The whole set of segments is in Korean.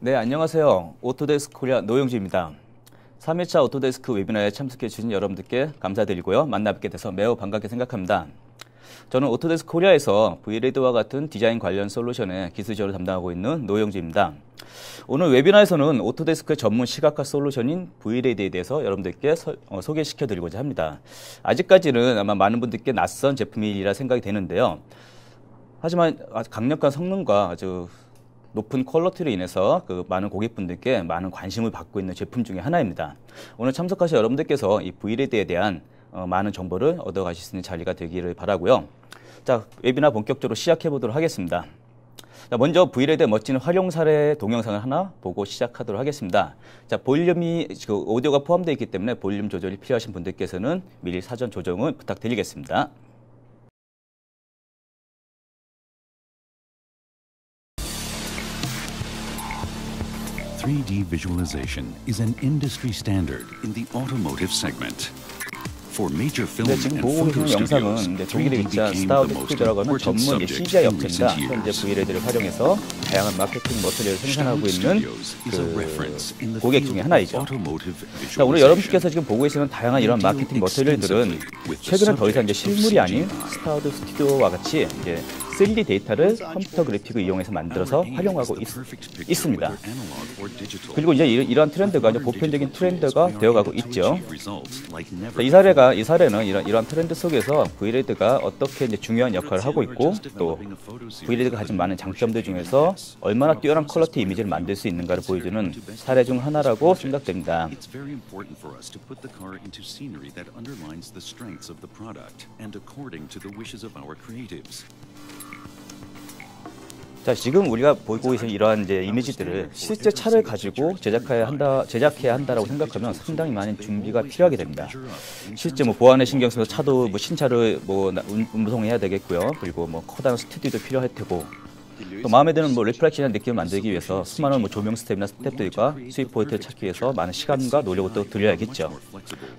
네, 안녕하세요. 오토데스크 코리아 노영주입니다. 3회차 오토데스크 웨비나에 참석해 주신 여러분들께 감사드리고요. 만나 뵙게 돼서 매우 반갑게 생각합니다. 저는 오토데스크 코리아에서 V레드와 같은 디자인 관련 솔루션의 기술적으로 담당하고 있는 노영주입니다. 오늘 웨비나에서는 오토데스크의 전문 시각화 솔루션인 V레드에 대해서 여러분들께 소개시켜 드리고자 합니다. 아직까지는 아마 많은 분들께 낯선 제품이라 생각이 되는데요. 하지만 아주 강력한 성능과 아주 높은 퀄리티로 인해서 많은 고객분들께 많은 관심을 받고 있는 제품 중에 하나입니다. 오늘 참석하신 여러분들께서 이 V레드에 대한 많은 정보를 얻어가실 수 있는 자리가 되기를 바라고요. 자, 웨비나 본격적으로 시작해 보도록 하겠습니다. 자, 먼저 V레드의 멋진 활용 사례 동영상을 하나 보고 시작하도록 하겠습니다. 자, 볼륨이 오디오가 포함되어 있기 때문에 볼륨 조절이 필요하신 분들께서는 미리 사전 조정을 부탁드리겠습니다. 3D visualization is an industry standard in the automotive segment. For major film 지금 and 보고 photo 계시는 영상은 studios, 독일의 3D 기자 became 스타우드 the most 스튜디오라고 하는 important 전문 subject CGI in 업체입니다. recent 현재 years. V레드를 활용해서 다양한 마케팅 머티리얼을 생산하고 Staud 있는 Studios is a reference in the 고객 field 중에 of 하나이죠. automotive 자, 오늘 여러분께서 visualization. 지금 보고 계시는 다양한 이런 마케팅 머티리얼들은 최근에 더 이상 이제 실물이 아닌 스타우드 스튜디오와 같이 이제 3D 데이터를 컴퓨터 그래픽을 이용해서 만들어서 활용하고 있습니다. 그리고 이제 이러한 트렌드가 이제 보편적인 트렌드가 되어가고 있죠. 자, 이 사례는 이러한 트렌드 속에서 V레드가 어떻게 이제 중요한 역할을 하고 있고 또 V레드가 가진 많은 장점들 중에서 얼마나 뛰어난 퀄리티 이미지를 만들 수 있는가를 보여주는 사례 중 하나라고 생각됩니다. It's very important for us to put the car into scenery that underlines the strengths of the product and according to the wishes of our creatives. 자, 지금 우리가 보고 있는 이러한 이제 이미지들을 실제 차를 가지고 제작해야 한다라고 생각하면 상당히 많은 준비가 필요하게 됩니다. 실제 뭐 보안에 신경 써서 차도 뭐 신차를 뭐 운송해야 되겠고요. 그리고 뭐 커다란 스튜디오도 필요할 테고. 또 마음에 드는 뭐 리플렉션한 느낌을 만들기 위해서 수많은 뭐 조명 스텝이나 스텝들과 수입 포인트를 찾기 위해서 많은 시간과 노력을 또 들여야겠죠.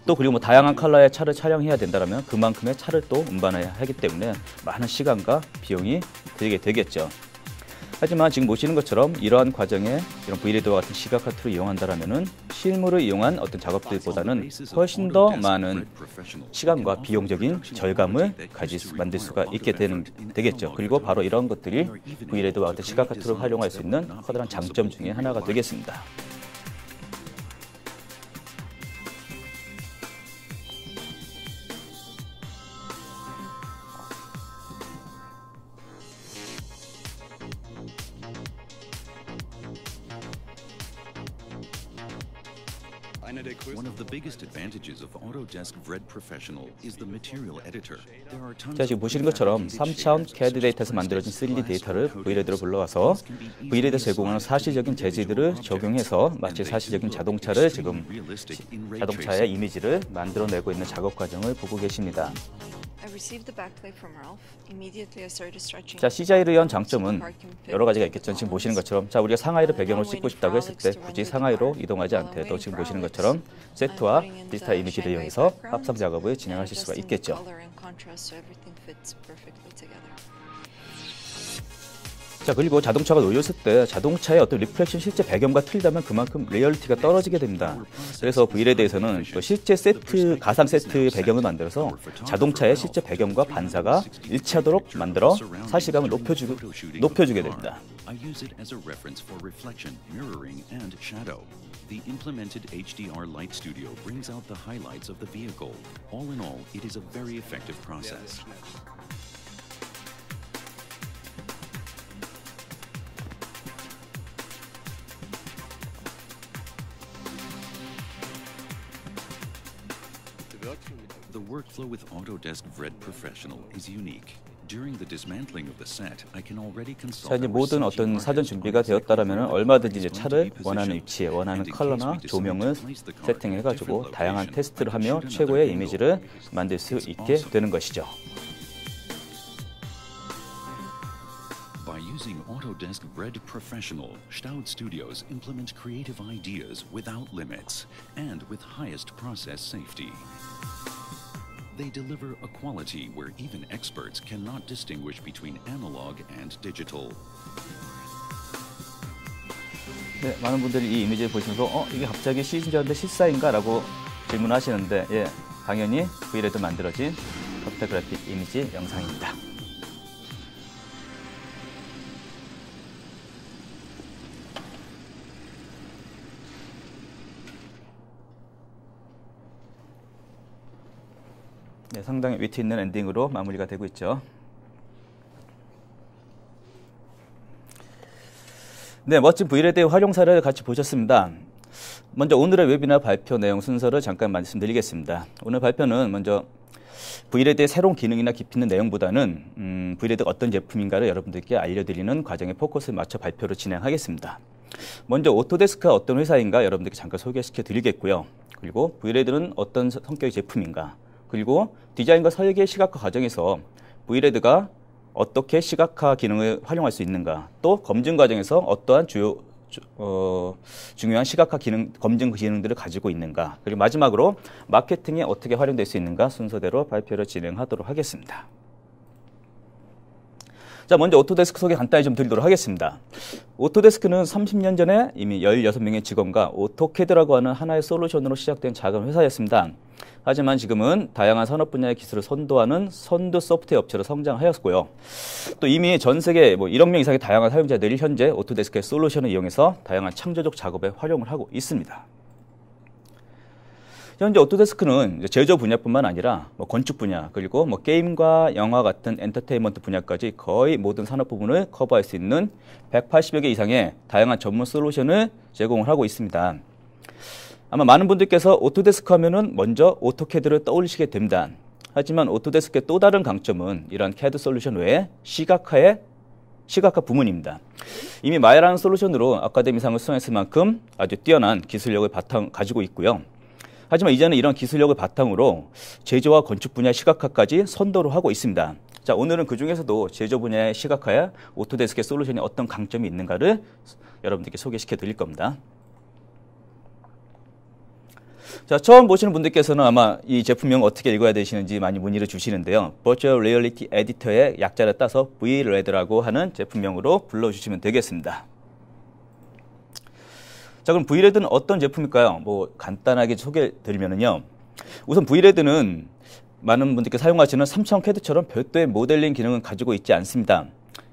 또 그리고 뭐 다양한 컬러의 차를 촬영해야 된다면 그만큼의 차를 또 운반해야 하기 때문에 많은 시간과 비용이 들게 되겠죠. 하지만 지금 보시는 것처럼 이러한 과정에 이런 V레드와 같은 시각화 툴을 이용한다면은 실물을 이용한 어떤 작업들보다는 훨씬 더 많은 시간과 비용적인 절감을 만들 수가 있게 되겠죠. 그리고 바로 이런 것들이 V레드와 같은 시각화 툴을 활용할 수 있는 커다란 장점 중에 하나가 되겠습니다. One of the biggest advantages of Autodesk Red Professional is the material editor. There are tons 자, 지금 보시는 것처럼 3차원 CAD 데이터에서 만들어진 3D 데이터를 V레드로 불러와서 V레드 제공하는 사실적인 재질들을 적용해서 마치 사실적인 자동차를 지금 자동차의 이미지를 만들어내고 있는 작업 과정을 보고 계십니다. 자, CGI를 위한 장점은 여러 가지가 있겠죠. 지금 보시는 것처럼 자, 우리가 상하이를 배경으로 찍고 싶다고 했을 때 굳이 상하이로 이동하지 않더라도 지금 보시는 것처럼 세트와 디지털 이미지를 이용해서 합성 작업을 진행하실 수가 있겠죠. 자, 그리고 자동차가 놓였을 때 자동차의 어떤 리플렉션 실제 배경과 틀리다면 그만큼 리얼리티가 떨어지게 됩니다. 그래서 V레드에서는 또 실제 세트, 가상 세트 배경을 만들어서 자동차의 실제 배경과 반사가 일치하도록 만들어 사실감을 높여주게 됩니다. I use it as a reference for reflection, mirroring, and shadow. The implemented HDR Light Studio brings out the highlights of the vehicle. All in all, it is a very effective process. The workflow with Autodesk Red Professional is unique. During the dismantling of the set, I can already consult. 자, 이제 모든 어떤 사전 준비가 되었다라면 얼마든지 이제 차를 원하는 위치에 원하는 컬러나 조명을 세팅해가지고 다양한 테스트를 하며 최고의 이미지를 만들 수 있게 되는 것이죠. By using Autodesk Red Professional, Staud Studios implement creative ideas without limits and with highest process safety. They deliver a quality where even experts cannot distinguish between analog and digital. 네, 많은 분들이 이 이미지를 보시면서 이게 갑자기 시즌전인데 실사인가? 라고 질문하시는데 예, 당연히 V레드 만들어진 컴퓨터 그래픽 이미지 영상입니다. 네, 상당히 위트 있는 엔딩으로 마무리가 되고 있죠. 네, 멋진 V레드의 활용사를 같이 보셨습니다. 먼저 오늘의 웨비나 발표 내용 순서를 잠깐 말씀드리겠습니다. 오늘 발표는 먼저 V레드의 새로운 기능이나 깊이 있는 내용보다는 V레드가 어떤 제품인가를 여러분들께 알려드리는 과정에 포커스를 맞춰 발표를 진행하겠습니다. 먼저 오토데스크가 어떤 회사인가 여러분들께 잠깐 소개시켜 드리겠고요. 그리고 V레드는 어떤 성격의 제품인가, 그리고 디자인과 설계 시각화 과정에서 V레드가 어떻게 시각화 기능을 활용할 수 있는가, 또 검증 과정에서 어떠한 중요한 시각화 기능, 검증 기능들을 가지고 있는가, 그리고 마지막으로 마케팅에 어떻게 활용될 수 있는가 순서대로 발표를 진행하도록 하겠습니다. 자, 먼저 오토데스크 소개 간단히 좀 드리도록 하겠습니다. 오토데스크는 30년 전에 이미 16명의 직원과 오토캐드라고 하는 하나의 솔루션으로 시작된 작은 회사였습니다. 하지만 지금은 다양한 산업 분야의 기술을 선도하는 선도 소프트웨어 업체로 성장하였고요. 또 이미 전 세계 1억 명 이상의 다양한 사용자들이 현재 오토데스크의 솔루션을 이용해서 다양한 창조적 작업에 활용을 하고 있습니다. 현재 오토데스크는 제조 분야뿐만 아니라 건축 분야, 그리고 게임과 영화 같은 엔터테인먼트 분야까지 거의 모든 산업 부분을 커버할 수 있는 180여 개 이상의 다양한 전문 솔루션을 제공을 하고 있습니다. 아마 많은 분들께서 오토데스크 하면은 먼저 오토캐드를 떠올리시게 됩니다. 하지만 오토데스크의 또 다른 강점은 이러한 CAD 솔루션 외에 시각화 부문입니다. 이미 마야라는 솔루션으로 아카데미상을 수상했을 만큼 아주 뛰어난 기술력을 가지고 있고요. 하지만 이제는 이런 기술력을 바탕으로 제조와 건축 분야의 시각화까지 선도를 하고 있습니다. 자, 오늘은 그 중에서도 제조 분야의 시각화에 오토데스크의 솔루션이 어떤 강점이 있는가를 여러분들께 소개시켜 드릴 겁니다. 자, 처음 보시는 분들께서는 아마 이 제품명 어떻게 읽어야 되시는지 많이 문의를 주시는데요. Virtual Reality Editor의 약자를 따서 VRED라고 하는 제품명으로 불러주시면 되겠습니다. 자, 그럼 VRED는 어떤 제품일까요? 간단하게 소개해드리면요. 우선 VRED는 많은 분들께 사용하시는 삼성 CAD처럼 별도의 모델링 기능은 가지고 있지 않습니다.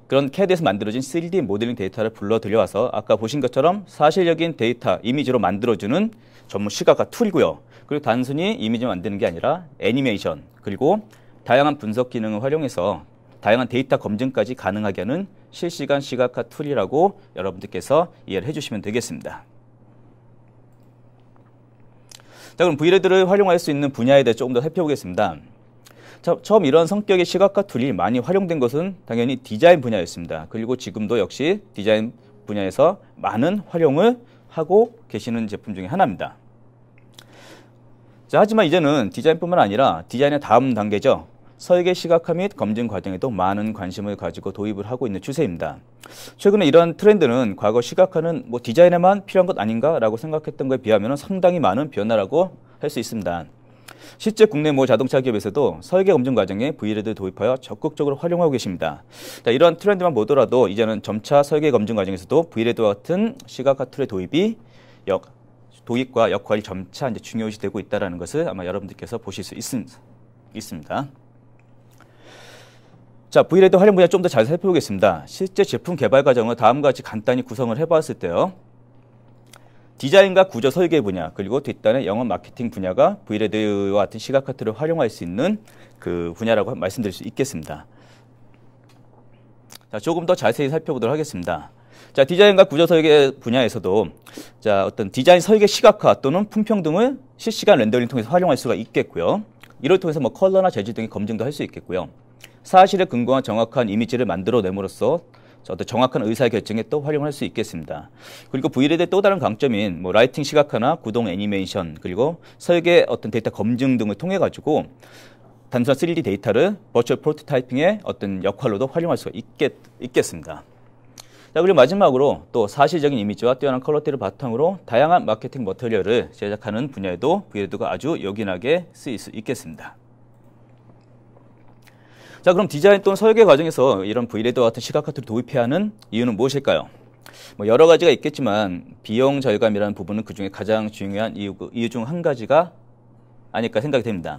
그런 CAD에서 만들어진 3D 모델링 데이터를 불러 들여와서 아까 보신 것처럼 사실적인 데이터, 이미지로 만들어주는 전문 시각화 툴이고요. 그리고 단순히 이미지 만드는 게 아니라 애니메이션, 그리고 다양한 분석 기능을 활용해서 다양한 데이터 검증까지 가능하게 하는 실시간 시각화 툴이라고 여러분들께서 이해를 해주시면 되겠습니다. 자, 그럼 VRED를 활용할 수 있는 분야에 대해 조금 더 살펴보겠습니다. 자, 처음 이런 성격의 시각화 툴이 많이 활용된 것은 당연히 디자인 분야였습니다. 그리고 지금도 역시 디자인 분야에서 많은 활용을 하고 계시는 제품 중에 하나입니다. 자, 하지만 이제는 디자인뿐만 아니라 디자인의 다음 단계죠. 설계 시각화 및 검증 과정에도 많은 관심을 가지고 도입을 하고 있는 추세입니다. 최근에 이러한 트렌드는 과거 시각화는 디자인에만 필요한 것 아닌가라고 생각했던 것에 비하면 상당히 많은 변화라고 할 수 있습니다. 실제 국내 자동차 기업에서도 설계 검증 과정에 VRED 도입하여 적극적으로 활용하고 계십니다. 자, 이러한 트렌드만 보더라도 이제는 점차 설계 검증 과정에서도 VRED와 같은 시각화 툴의 도입과 역할이 점차 이제 중요시되고 있다는 것을 아마 여러분들께서 보실 수 있습니다. 자, VRED 활용 분야 좀 더 잘 살펴보겠습니다. 실제 제품 개발 과정을 다음과 같이 간단히 구성을 해봤을 때요. 디자인과 구조 설계 분야, 그리고 뒷단의 영업 마케팅 분야가 VRED와 같은 시각화 툴을 활용할 수 있는 그 분야라고 말씀드릴 수 있겠습니다. 자, 조금 더 자세히 살펴보도록 하겠습니다. 자, 디자인과 구조 설계 분야에서도 자, 어떤 디자인 설계 시각화 또는 품평 등을 실시간 렌더링 통해서 활용할 수가 있겠고요. 이를 통해서 컬러나 재질 등의 검증도 할 수 있겠고요. 사실에 근거한 정확한 이미지를 만들어냄으로써 어떤 정확한 의사결정에 또 활용할 수 있겠습니다. 그리고 VRED의 또 다른 강점인 라이팅 시각화나 구동 애니메이션, 그리고 설계 어떤 데이터 검증 등을 통해 가지고 단순한 3D 데이터를 버추얼 프로토타이핑의 어떤 역할로도 활용할 수가 있겠습니다. 자, 그리고 마지막으로 또 사실적인 이미지와 뛰어난 컬러티를 바탕으로 다양한 마케팅 머티리얼을 제작하는 분야에도 VRED가 아주 요긴하게 쓰일 수 있겠습니다. 자, 그럼 디자인 또는 설계 과정에서 이런 VRED와 같은 시각화 툴을 도입해야 하는 이유는 무엇일까요? 뭐 여러 가지가 있겠지만 비용 절감이라는 부분은 그중에 가장 중요한 이유 중 한 가지가 아닐까 생각이 됩니다.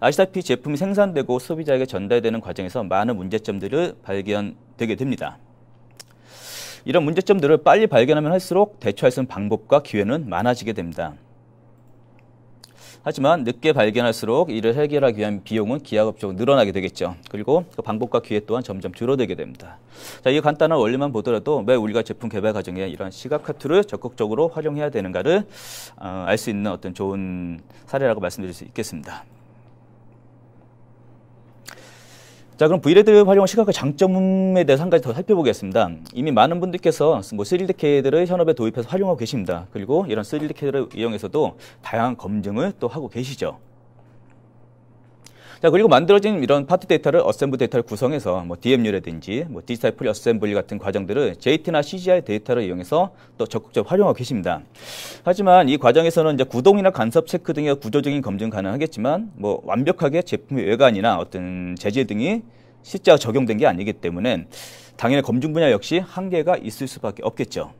아시다시피 제품이 생산되고 소비자에게 전달되는 과정에서 많은 문제점들을 발견되게 됩니다. 이런 문제점들을 빨리 발견하면 할수록 대처할 수 있는 방법과 기회는 많아지게 됩니다. 하지만 늦게 발견할수록 이를 해결하기 위한 비용은 기하급수적으로 늘어나게 되겠죠. 그리고 그 방법과 기회 또한 점점 줄어들게 됩니다. 자, 이 간단한 원리만 보더라도 왜 우리가 제품 개발 과정에 이런 시각화 툴을 적극적으로 활용해야 되는가를 알 수 있는 어떤 좋은 사례라고 말씀드릴 수 있겠습니다. 자, 그럼 V레드 활용 시각화 장점에 대해서 한 가지 더 살펴보겠습니다. 이미 많은 분들께서 뭐 3D CAD를 현업에 도입해서 활용하고 계십니다. 그리고 이런 3D CAD를 이용해서도 다양한 검증을 또 하고 계시죠. 자, 그리고 만들어진 이런 파트 데이터를 어셈블 데이터를 구성해서 뭐 DMU라든지 뭐 디지털 프리 어셈블리 같은 과정들을 JT나 CGI 데이터를 이용해서 또 적극적으로 활용하고 계십니다. 하지만 이 과정에서는 이제 구동이나 간섭 체크 등의 구조적인 검증 가능하겠지만 뭐 완벽하게 제품의 외관이나 어떤 재질 등이 실제로 적용된 게 아니기 때문에 당연히 검증 분야 역시 한계가 있을 수밖에 없겠죠.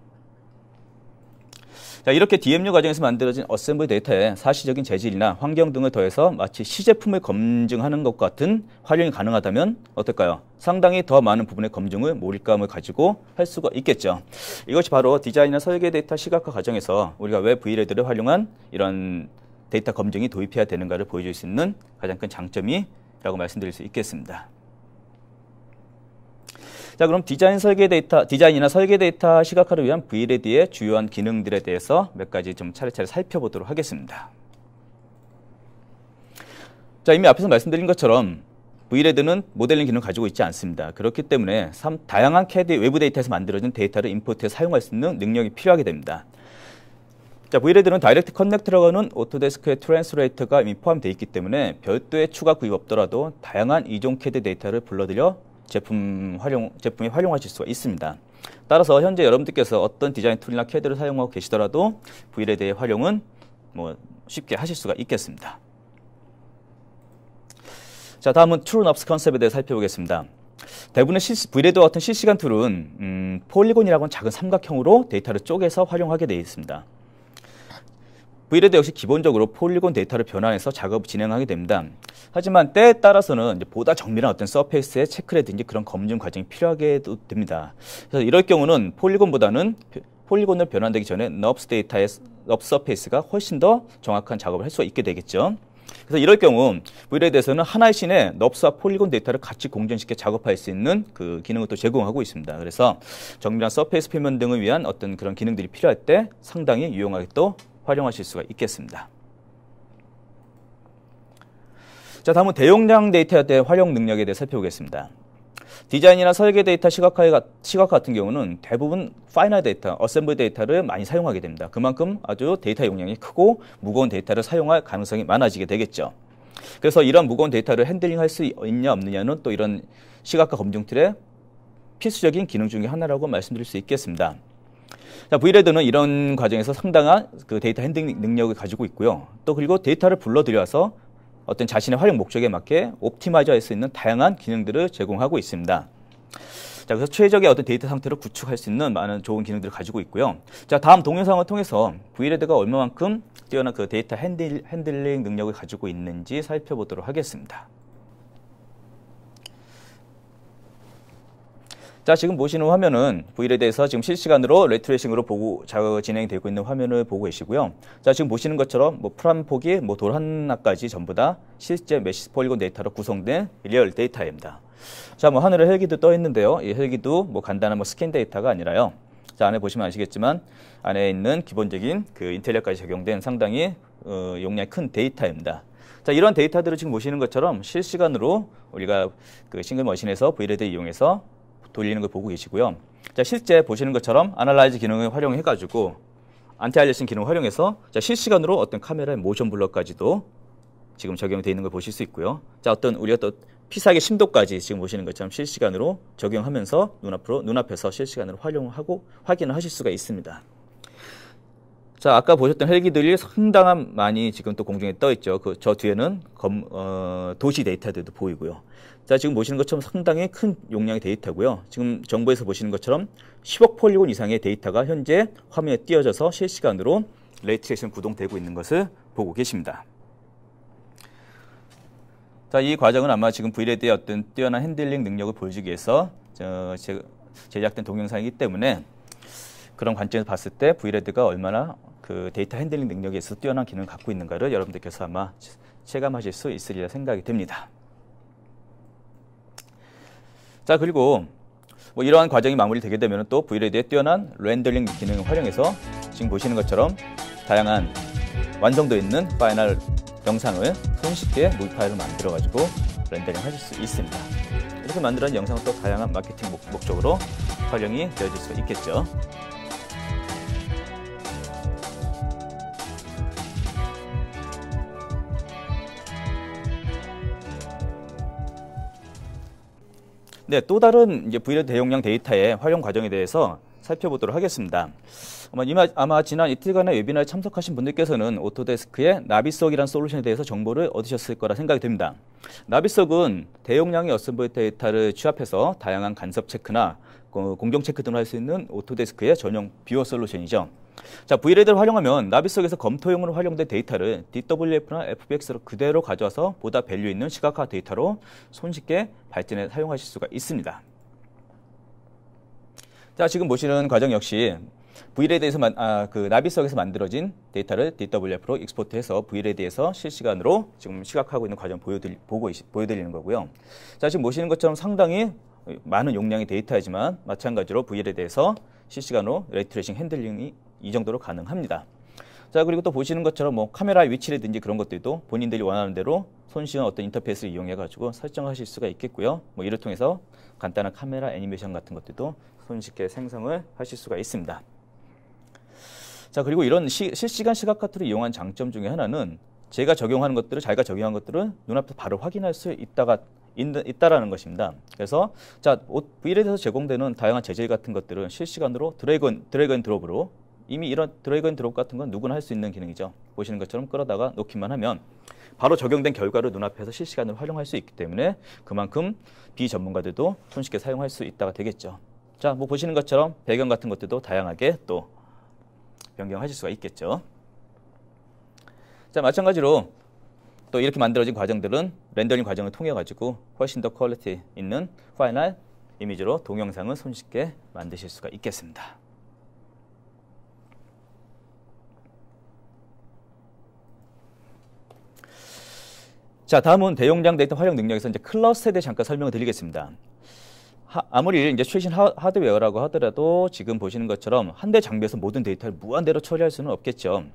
자, 이렇게 DMU 과정에서 만들어진 어셈블 데이터에 사실적인 재질이나 환경 등을 더해서 마치 시제품을 검증하는 것 같은 활용이 가능하다면 어떨까요? 상당히 더 많은 부분의 검증을 몰입감을 가지고 할 수가 있겠죠. 이것이 바로 디자인이나 설계 데이터 시각화 과정에서 우리가 왜 V레드를 활용한 이런 데이터 검증이 도입해야 되는가를 보여줄 수 있는 가장 큰 장점이라고 말씀드릴 수 있겠습니다. 자, 그럼 디자인이나 설계 데이터 시각화를 위한 V레드의 주요한 기능들에 대해서 몇 가지 좀 차례차례 살펴보도록 하겠습니다. 자, 이미 앞에서 말씀드린 것처럼 V레드는 모델링 기능을 가지고 있지 않습니다. 그렇기 때문에 다양한 CAD 외부 데이터에서 만들어진 데이터를 임포트해 사용할 수 있는 능력이 필요하게 됩니다. 자, V레드는 다이렉트 커넥트라고 하는 오토데스크의 트랜스레이터가 이미 포함되어 있기 때문에 별도의 추가 구입 없더라도 다양한 이종 CAD 데이터를 불러들여 제품에 활용하실 수가 있습니다. 따라서 현재 여러분들께서 어떤 디자인 툴이나 CAD를 사용하고 계시더라도 V레드의 활용은 뭐 쉽게 하실 수가 있겠습니다. 자, 다음은 True Ops 컨셉에 대해 살펴보겠습니다. 대부분의 V레드와 같은 실시간 툴은 폴리곤이라고 하는 작은 삼각형으로 데이터를 쪼개서 활용하게 되어 있습니다. V레드 역시 기본적으로 폴리곤 데이터를 변환해서 작업을 진행하게 됩니다. 하지만 때에 따라서는 이제 보다 정밀한 어떤 서페이스의 체크라든지 그런 검증 과정이 필요하게 됩니다. 그래서 이럴 경우는 폴리곤을 변환되기 전에 넙스 데이터의 넙 서페이스가 훨씬 더 정확한 작업을 할 수가 있게 되겠죠. 그래서 이럴 경우 V레드에서는 하나의 씬에 넙스와 폴리곤 데이터를 같이 공존시켜 작업할 수 있는 그 기능을 또 제공하고 있습니다. 그래서 정밀한 서페이스 표면 등을 위한 어떤 그런 기능들이 필요할 때 상당히 유용하게 또 활용하실 수가 있겠습니다. 자, 다음은 대용량 데이터에 대한 활용 능력에 대해 살펴보겠습니다. 디자인이나 설계 데이터 시각화 같은 경우는 대부분 파이널 데이터, 어셈블 데이터를 많이 사용하게 됩니다. 그만큼 아주 데이터 용량이 크고 무거운 데이터를 사용할 가능성이 많아지게 되겠죠. 그래서 이런 무거운 데이터를 핸들링할 수 있냐 없느냐는 또 이런 시각화 검증 툴의 필수적인 기능 중에 하나라고 말씀드릴 수 있겠습니다. 자, V레드는 이런 과정에서 상당한 그 데이터 핸들링 능력을 가지고 있고요. 또 그리고 데이터를 불러들여서 어떤 자신의 활용 목적에 맞게 옵티마이저 할 수 있는 다양한 기능들을 제공하고 있습니다. 자, 그래서 최적의 어떤 데이터 상태를 구축할 수 있는 많은 좋은 기능들을 가지고 있고요. 자, 다음 동영상을 통해서 V레드가 얼마만큼 뛰어난 그 데이터 핸들링 능력을 가지고 있는지 살펴보도록 하겠습니다. 자, 지금 보시는 화면은 V레드에서 지금 실시간으로 레이트레이싱으로 진행되고 있는 화면을 보고 계시고요. 자, 지금 보시는 것처럼 뭐 프람 폭이 뭐 돌 하나까지 전부 다 실제 메시 폴리곤 데이터로 구성된 리얼 데이터입니다. 자, 뭐 하늘에 헬기도 떠 있는데요. 이 헬기도 뭐 간단한 뭐 스캔 데이터가 아니라요. 자, 안에 보시면 아시겠지만 안에 있는 기본적인 그 인텔리어까지 적용된 상당히 용량이 큰 데이터입니다. 자, 이런 데이터들을 지금 보시는 것처럼 실시간으로 우리가 그 싱글 머신에서 V레드 이용해서 돌리는 걸 보고 계시고요. 자, 실제 보시는 것처럼 아날라이즈 기능을 활용해가지고 안티알리싱 기능을 활용해서 자, 실시간으로 어떤 카메라의 모션 블러까지도 지금 적용되어 있는 걸 보실 수 있고요. 자, 어떤 우리가 또 피사의 심도까지 지금 보시는 것처럼 실시간으로 적용하면서 눈앞에서 실시간으로 활용하고 확인을 하실 수가 있습니다. 자, 아까 보셨던 헬기들이 상당한 많이 지금 또 공중에 떠 있죠. 저 뒤에는 도시 데이터들도 보이고요. 자, 지금 보시는 것처럼 상당히 큰 용량의 데이터고요. 지금 정보에서 보시는 것처럼 10억 폴리곤 이상의 데이터가 현재 화면에 띄어져서 실시간으로 레이트레이션 구동되고 있는 것을 보고 계십니다. 자, 이 과정은 아마 지금 V레드의 어떤 뛰어난 핸들링 능력을 보여주기 위해서 제작된 동영상이기 때문에 그런 관점에서 봤을 때 V레드가 얼마나 그 데이터 핸들링 능력에 있어서 뛰어난 기능을 갖고 있는가를 여러분들께서 아마 체감하실 수 있으리라 생각이 됩니다. 자, 그리고 뭐 이러한 과정이 마무리되게 되면 또 V레드의 뛰어난 렌더링 기능을 활용해서 지금 보시는 것처럼 다양한 완성되어 있는 파이널 영상을 손쉽게 무비 파일로 만들어가지고 렌더링 하실 수 있습니다. 이렇게 만들어진 영상은 또 다양한 마케팅 목적으로 활용이 되어질 수 있겠죠. 네, 또 다른 이제 V레드 대용량 데이터의 활용 과정에 대해서 살펴보도록 하겠습니다. 아마 지난 이틀간의 웨비나에 참석하신 분들께서는 오토데스크의 나비석이라는 솔루션에 대해서 정보를 얻으셨을 거라 생각이 됩니다. 나비석은 대용량의 어셈블리 데이터를 취합해서 다양한 간섭 체크나 공정 체크 등을 할 수 있는 오토데스크의 전용 뷰어 솔루션이죠. 자, V레드를 활용하면 나비석에서 검토용으로 활용된 데이터를 DWF나 FBX로 그대로 가져와서 보다 밸류 있는 시각화 데이터로 손쉽게 발전해 사용하실 수가 있습니다. 자, 지금 보시는 과정 역시 V레드에서 그 나비석에서 만들어진 데이터를 DWF로 익스포트해서 V레드에서 실시간으로 지금 시각화하고 있는 과정 보여드리는 거고요. 자, 지금 보시는 것처럼 상당히 많은 용량의 데이터이지만 마찬가지로 V레드에서 실시간으로 레이트레이싱 핸들링이 이 정도로 가능합니다. 자, 그리고 또 보시는 것처럼 뭐 카메라 위치라든지 그런 것들도 본인들이 원하는 대로 손쉬운 어떤 인터페이스를 이용해가지고 설정하실 수가 있겠고요. 뭐 이를 통해서 간단한 카메라 애니메이션 같은 것들도 손쉽게 생성을 하실 수가 있습니다. 자, 그리고 이런 실시간 시각화 툴을 이용한 장점 중에 하나는 자기가 적용한 것들을 눈앞에서 바로 확인할 수 있다라는 것입니다. 그래서 자, V레드에서 제공되는 다양한 재질 같은 것들은 실시간으로 드래그 앤 드롭으로 이미 이런 드래그 앤 드롭 같은 건 누구나 할 수 있는 기능이죠. 보시는 것처럼 끌어다가 놓기만 하면 바로 적용된 결과를 눈앞에서 실시간으로 활용할 수 있기 때문에 그만큼 비전문가들도 손쉽게 사용할 수 있다가 되겠죠. 자, 뭐 보시는 것처럼 배경 같은 것들도 다양하게 또 변경하실 수가 있겠죠. 자, 마찬가지로 또 이렇게 만들어진 과정들은 렌더링 과정을 통해 가지고 훨씬 더 퀄리티 있는 파이널 이미지로 동영상을 손쉽게 만드실 수가 있겠습니다. 자, 다음은 대용량 데이터 활용 능력에서 이제 클러스터에 대해 잠깐 설명을 드리겠습니다. 아무리 이제 최신 하드웨어라고 하더라도 지금 보시는 것처럼 한 대 장비에서 모든 데이터를 무한대로 처리할 수는 없겠죠.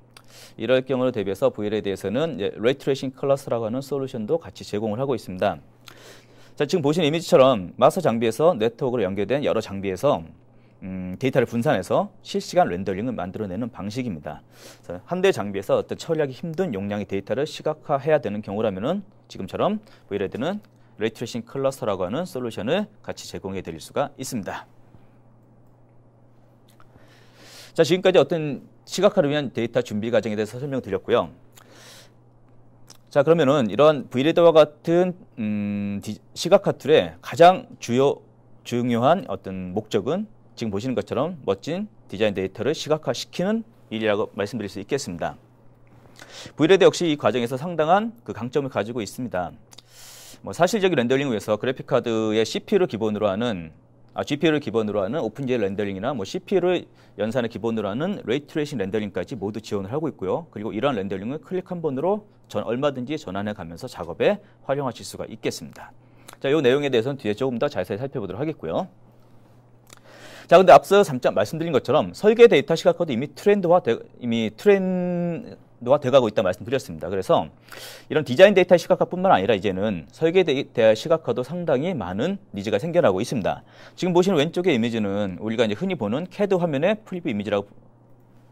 이럴 경우를 대비해서 V레드에서는 레이트레이싱 클러스라고 하는 솔루션도 같이 제공을 하고 있습니다. 자, 지금 보시는 이미지처럼 마스터 장비에서 네트워크로 연결된 여러 장비에서 데이터를 분산해서 실시간 렌더링을 만들어내는 방식입니다. 한 대 장비에서 어떤 처리하기 힘든 용량의 데이터를 시각화해야 되는 경우라면은 지금처럼 V레드는 레이트레이싱 클러스터라고 하는 솔루션을 같이 제공해 드릴 수가 있습니다. 자, 지금까지 어떤 시각화를 위한 데이터 준비 과정에 대해서 설명드렸고요. 자, 그러면은 이런 V레드와 같은 시각화 툴의 가장 중요한 어떤 목적은 지금 보시는 것처럼 멋진 디자인 데이터를 시각화시키는 일이라고 말씀드릴 수 있겠습니다. V레드 역시 이 과정에서 상당한 그 강점을 가지고 있습니다. 뭐 사실적인 렌더링을 위해서 그래픽카드의 GPU를 기본으로 하는 오픈GL 렌더링이나 뭐 CPU를 연산을 기본으로 하는 레이트레이싱 렌더링까지 모두 지원을 하고 있고요. 그리고 이러한 렌더링을 클릭 한 번으로 얼마든지 전환해 가면서 작업에 활용하실 수가 있겠습니다. 자, 이 내용에 대해서는 뒤에 조금 더 자세히 살펴보도록 하겠고요. 자, 근데 앞서 잠깐 말씀드린 것처럼 설계 데이터 시각화도 이미 트렌드화 돼가고 있다 말씀드렸습니다. 그래서 이런 디자인 데이터 시각화뿐만 아니라 이제는 설계 데이터 시각화도 상당히 많은 니즈가 생겨나고 있습니다. 지금 보시는 왼쪽의 이미지는 우리가 이제 흔히 보는 CAD 화면의 프리뷰 이미지라고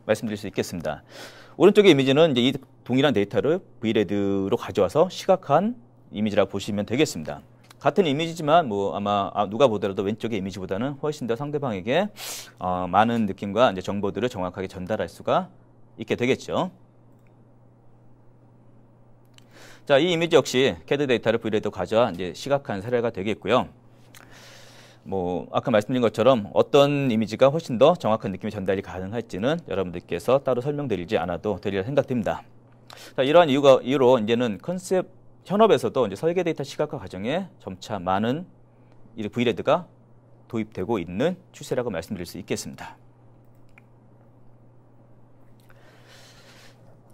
말씀드릴 수 있겠습니다. 오른쪽의 이미지는 이제 이 동일한 데이터를 V레드로 가져와서 시각화한 이미지라고 보시면 되겠습니다. 같은 이미지지만 뭐 아마 누가 보더라도 왼쪽의 이미지보다는 훨씬 더 상대방에게 많은 느낌과 이제 정보들을 정확하게 전달할 수가 있게 되겠죠. 자, 이 이미지 역시 CAD 데이터를 V레드로 가져와 이제 시각화한 사례가 되겠고요. 뭐 아까 말씀드린 것처럼 어떤 이미지가 훨씬 더 정확한 느낌의 전달이 가능할지는 여러분들께서 따로 설명드리지 않아도 되리라 생각됩니다. 자, 이러한 이유로 이제는 컨셉 현업에서도 이제 설계 데이터 시각화 과정에 점차 많은 이 V레드가 도입되고 있는 추세라고 말씀드릴 수 있겠습니다.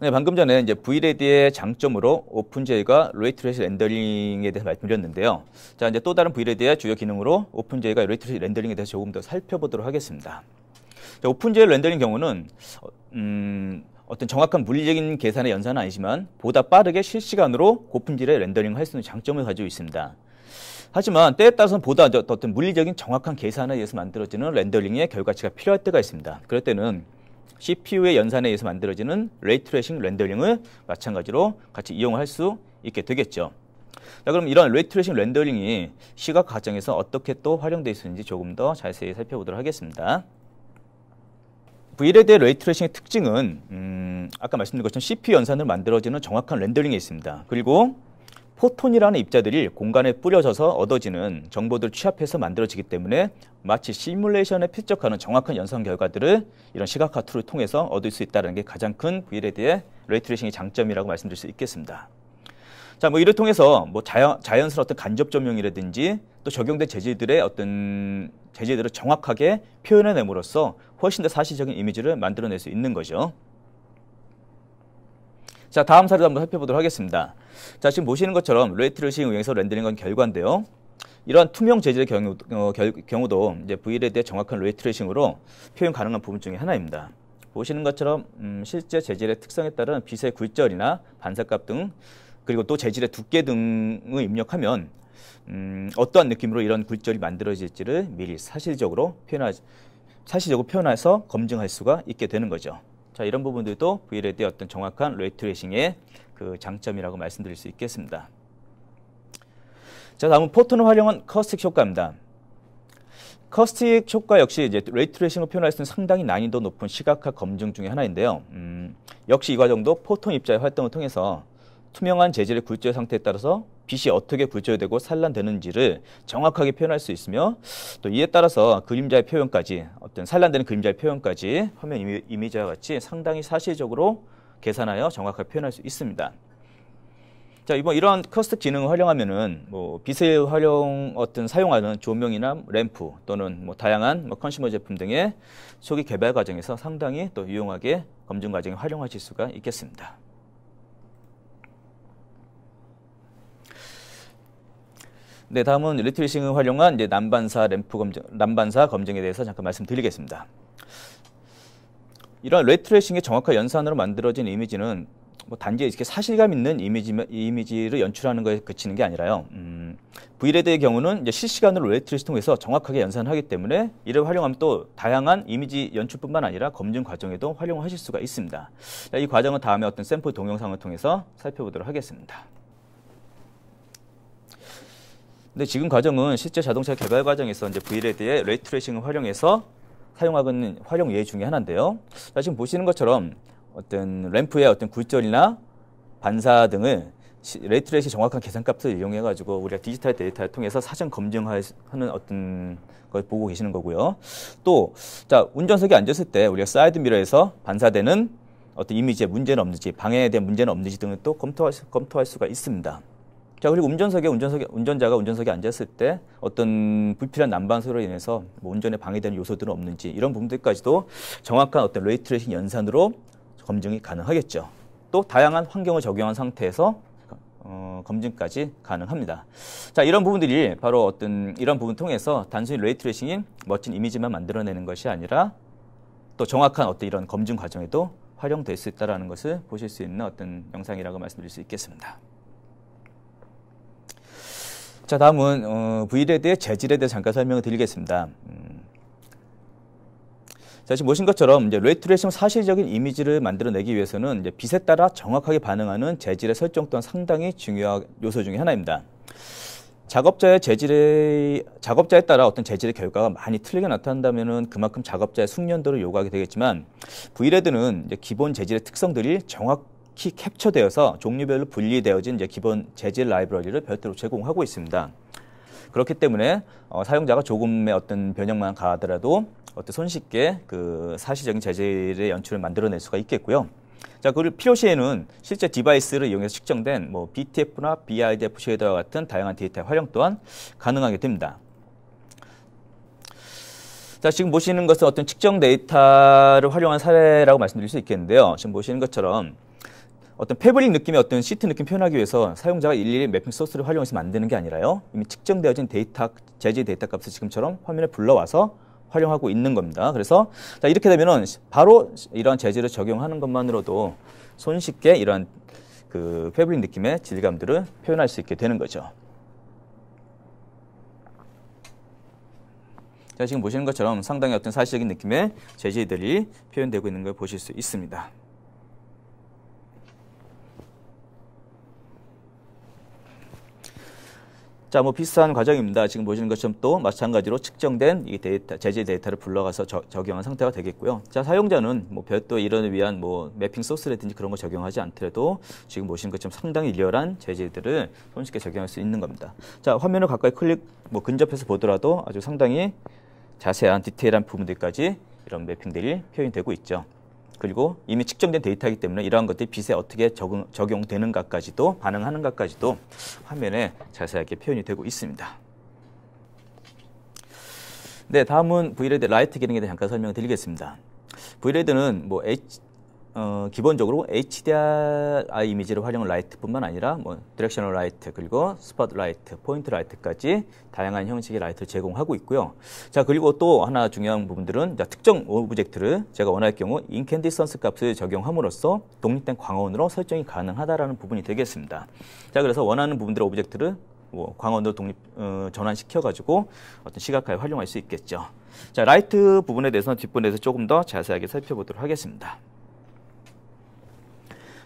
네, 방금 전에 이제 V레드의 장점으로 오픈GA가 레이트레이싱 렌더링에 대해서 말씀드렸는데요. 자, 이제 또 다른 V레드의 주요 기능으로 오픈GA가 레이트레이싱 렌더링에 대해서 조금 더 살펴보도록 하겠습니다. 자, 오픈GA 렌더링 경우는 어떤 정확한 물리적인 계산의 연산은 아니지만 보다 빠르게 실시간으로 고품 질의 렌더링을 할 수 있는 장점을 가지고 있습니다. 하지만 때에 따라서는 보다 어떤 물리적인 정확한 계산에 의해서 만들어지는 렌더링의 결과치가 필요할 때가 있습니다. 그럴 때는 CPU의 연산에 의해서 만들어지는 레이트레이싱 렌더링을 마찬가지로 같이 이용할 수 있게 되겠죠. 자, 그럼 이런 레이트레이싱 렌더링이 시각 과정에서 어떻게 또 활용되어 있는지 조금 더 자세히 살펴보도록 하겠습니다. V레드의 레이트레이싱의 특징은 아까 말씀드린 것처럼 CPU 연산으로 만들어지는 정확한 렌더링에 있습니다. 그리고 포톤이라는 입자들이 공간에 뿌려져서 얻어지는 정보들을 취합해서 만들어지기 때문에 마치 시뮬레이션에 필적하는 정확한 연산 결과들을 이런 시각화 툴을 통해서 얻을 수 있다는 게 가장 큰 V레드의 레이트레이싱의 장점이라고 말씀드릴 수 있겠습니다. 자, 뭐 이를 통해서 뭐 자연스러운 어떤 간접 조명이라든지 또 적용된 재질들의 어떤 재질들을 정확하게 표현해냄으로써 훨씬 더 사실적인 이미지를 만들어낼 수 있는 거죠. 자, 다음 사례도 한번 살펴보도록 하겠습니다. 자, 지금 보시는 것처럼 레이트레이싱을 이용해서 렌더링한 결과인데요. 이러한 투명 재질의 경우도 이제 V레드의 정확한 레이트레이싱으로 표현 가능한 부분 중에 하나입니다. 보시는 것처럼 실제 재질의 특성에 따른 빛의 굴절이나 반사값 등 그리고 또 재질의 두께 등을 입력하면 어떠한 느낌으로 이런 굴절이 만들어질지를 미리 사실적으로 표현해서 검증할 수가 있게 되는 거죠. 자, 이런 부분들도 V레드의 어떤 정확한 레이트레이싱의 그 장점이라고 말씀드릴 수 있겠습니다. 자, 다음은 포톤을 활용한 커스틱 효과입니다. 커스틱 효과 역시 이제 레이트레이싱을 표현할 수 있는 상당히 난이도 높은 시각화 검증 중에 하나인데요. 역시 이 과정도 포톤 입자의 활동을 통해서 투명한 재질의 굴절 상태에 따라서 빛이 어떻게 굴절되고 산란되는지를 정확하게 표현할 수 있으며 또 이에 따라서 그림자의 표현까지 어떤 산란되는 그림자의 표현까지 화면 이미지와 같이 상당히 사실적으로 계산하여 정확하게 표현할 수 있습니다. 자, 이러한 커스틱 기능을 활용하면은 뭐 빛을 사용하는 조명이나 램프 또는 뭐 다양한 컨슈머 제품 등의 초기 개발 과정에서 상당히 또 유용하게 검증 과정에 활용하실 수가 있겠습니다. 네, 다음은 레이트레이싱을 활용한 이제 난반사 검증에 대해서 잠깐 말씀드리겠습니다. 이런 레이트레이싱의 정확한 연산으로 만들어진 이미지는 뭐 단지 이렇게 사실감 있는 이미지를 연출하는 것에 그치는 게 아니라요. V레드의 경우는 이제 실시간으로 레이트레이싱 통해서 정확하게 연산하기 때문에 이를 활용하면 또 다양한 이미지 연출뿐만 아니라 검증 과정에도 활용하실 수가 있습니다. 자, 이 과정은 다음에 어떤 샘플 동영상을 통해서 살펴보도록 하겠습니다. 근데 지금 과정은 실제 자동차 개발 과정에서 이제 V레드의 레이트레이싱을 활용해서 사용하고 있는 활용 예 중에 하나인데요. 자, 지금 보시는 것처럼 어떤 램프의 어떤 굴절이나 반사 등을 레이트레이싱 정확한 계산값을 이용해 가지고 우리가 디지털 데이터를 통해서 사전 검증하는 어떤 걸 보고 계시는 거고요. 또 자, 운전석에 앉았을 때 우리가 사이드 미러에서 반사되는 어떤 이미지에 문제는 없는지, 방해에 대한 문제는 없는지 등을 또 검토할 수가 있습니다. 자, 그리고 운전자가 운전석에 앉았을 때 어떤 불필요한 난방소로 인해서 뭐 운전에 방해되는 요소들은 없는지 이런 부분들까지도 정확한 어떤 레이트레이싱 연산으로 검증이 가능하겠죠. 또 다양한 환경을 적용한 상태에서 검증까지 가능합니다. 자, 이런 부분들이 바로 이런 부분 통해서 단순히 레이트레이싱인 멋진 이미지만 만들어내는 것이 아니라 또 정확한 어떤 이런 검증 과정에도 활용될 수 있다는 것을 보실 수 있는 어떤 영상이라고 말씀드릴 수 있겠습니다. 자, 다음은 V레드의 재질에 대해 잠깐 설명을 드리겠습니다. 자, 지금 보신 것처럼 이제 레이트레이싱 사실적인 이미지를 만들어내기 위해서는 이제 빛에 따라 정확하게 반응하는 재질의 설정 또한 상당히 중요한 요소 중에 하나입니다. 작업자에 따라 어떤 재질의 결과가 많이 틀리게 나타난다면은 그만큼 작업자의 숙련도를 요구하게 되겠지만 V레드는 이제 기본 재질의 특성들이 정확히 정확히 캡처되어서 종류별로 분리되어진 이제 기본 재질 라이브러리를 별도로 제공하고 있습니다. 그렇기 때문에 사용자가 조금의 어떤 변형만 가하더라도 어떤 손쉽게 그 사실적인 재질의 연출을 만들어낼 수가 있겠고요. 자, 그리고 필요시에는 실제 디바이스를 이용해서 측정된 뭐 BTF나 BIDF 쉐이더와 같은 다양한 데이터의 활용 또한 가능하게 됩니다. 자, 지금 보시는 것은 어떤 측정 데이터를 활용한 사례라고 말씀드릴 수 있겠는데요. 지금 보시는 것처럼 어떤 패브릭 느낌의 어떤 시트 느낌 표현하기 위해서 사용자가 일일이 매핑 소스를 활용해서 만드는 게 아니라요. 이미 측정되어진 데이터, 재질 데이터 값을 지금처럼 화면에 불러와서 활용하고 있는 겁니다. 그래서 자, 이렇게 되면은 바로 이러한 재질을 적용하는 것만으로도 손쉽게 이러한 그 패브릭 느낌의 질감들을 표현할 수 있게 되는 거죠. 자, 지금 보시는 것처럼 상당히 어떤 사실적인 느낌의 재질들이 표현되고 있는 걸 보실 수 있습니다. 자, 뭐 비슷한 과정입니다. 지금 보시는 것처럼 또 마찬가지로 측정된 이 데이터, 재질 데이터를 불러가서 적용한 상태가 되겠고요. 자, 사용자는 뭐 별도 이런 위한 뭐 매핑 소스라든지 그런 거 적용하지 않더라도 지금 보시는 것처럼 상당히 리얼한 재질들을 손쉽게 적용할 수 있는 겁니다. 자, 화면을 가까이 근접해서 보더라도 아주 상당히 자세한 디테일한 부분들까지 이런 매핑들이 표현되고 있죠. 그리고 이미 측정된 데이터이기 때문에 이러한 것들이 빛에 어떻게 적용되는가까지도 반응하는가까지도 화면에 자세하게 표현이 되고 있습니다. 네, 다음은 Vrad 라이트 기능에 대해 잠깐 설명을 드리겠습니다. Vrad는 뭐 기본적으로 HDRI 이미지를 활용한 라이트뿐만 아니라 뭐 디렉셔널 라이트 그리고 스팟 라이트, 포인트 라이트까지 다양한 형식의 라이트를 제공하고 있고요. 자, 그리고 또 하나 중요한 부분들은 특정 오브젝트를 제가 원할 경우 인캔디선스 값을 적용함으로써 독립된 광원으로 설정이 가능하다라는 부분이 되겠습니다. 자, 그래서 원하는 부분들의 오브젝트를 뭐 광원으로 전환시켜가지고 어떤 시각화에 활용할 수 있겠죠. 자, 라이트 부분에 대해서는 뒷부분에서 조금 더 자세하게 살펴보도록 하겠습니다.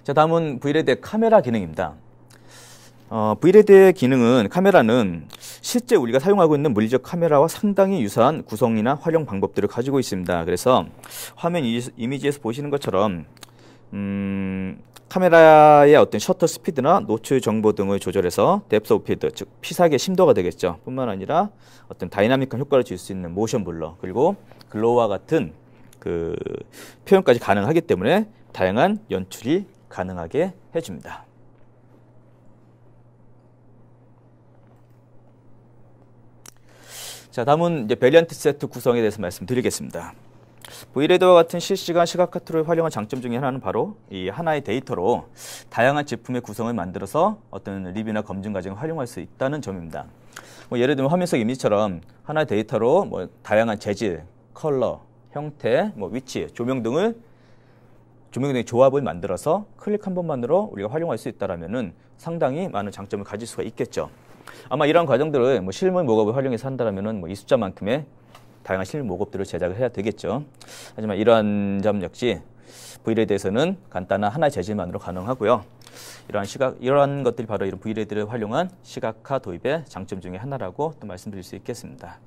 자, 다음은 Vrad의 카메라 기능입니다. Vrad의 기능은 카메라는 실제 우리가 사용하고 있는 물리적 카메라와 상당히 유사한 구성이나 활용 방법들을 가지고 있습니다. 그래서 화면 이미지에서 보시는 것처럼 카메라의 어떤 셔터 스피드나 노출 정보 등을 조절해서 뎁스 오브 필드, 즉 피사계 심도가 되겠죠. 뿐만 아니라 어떤 다이나믹한 효과를 줄 수 있는 모션 블러, 그리고 글로우와 같은 그 표현까지 가능하기 때문에 다양한 연출이 가능하게 해줍니다. 자, 다음은 이제 베리언트 세트 구성에 대해서 말씀드리겠습니다. Vrad와 같은 실시간 시각화 툴을 활용한 장점 중에 하나는 바로 이 하나의 데이터로 다양한 제품의 구성을 만들어서 어떤 리뷰나 검증 과정을 활용할 수 있다는 점입니다. 뭐 예를 들면 화면 속 이미지처럼 하나의 데이터로 뭐 다양한 재질, 컬러, 형태, 뭐 위치, 조명의 조합을 만들어서 클릭 한 번만으로 우리가 활용할 수 있다라면은 상당히 많은 장점을 가질 수가 있겠죠. 아마 이러한 과정들을 뭐 실물 모급을 활용해서 한다라면은 뭐 이 숫자만큼의 다양한 실물 모급들을 제작을 해야 되겠죠. 하지만 이러한 점 역시 Vrad에서는 간단한 하나의 재질만으로 가능하고요. 이러한 것들이 바로 이런 Vrad를 활용한 시각화 도입의 장점 중에 하나라고 또 말씀드릴 수 있겠습니다.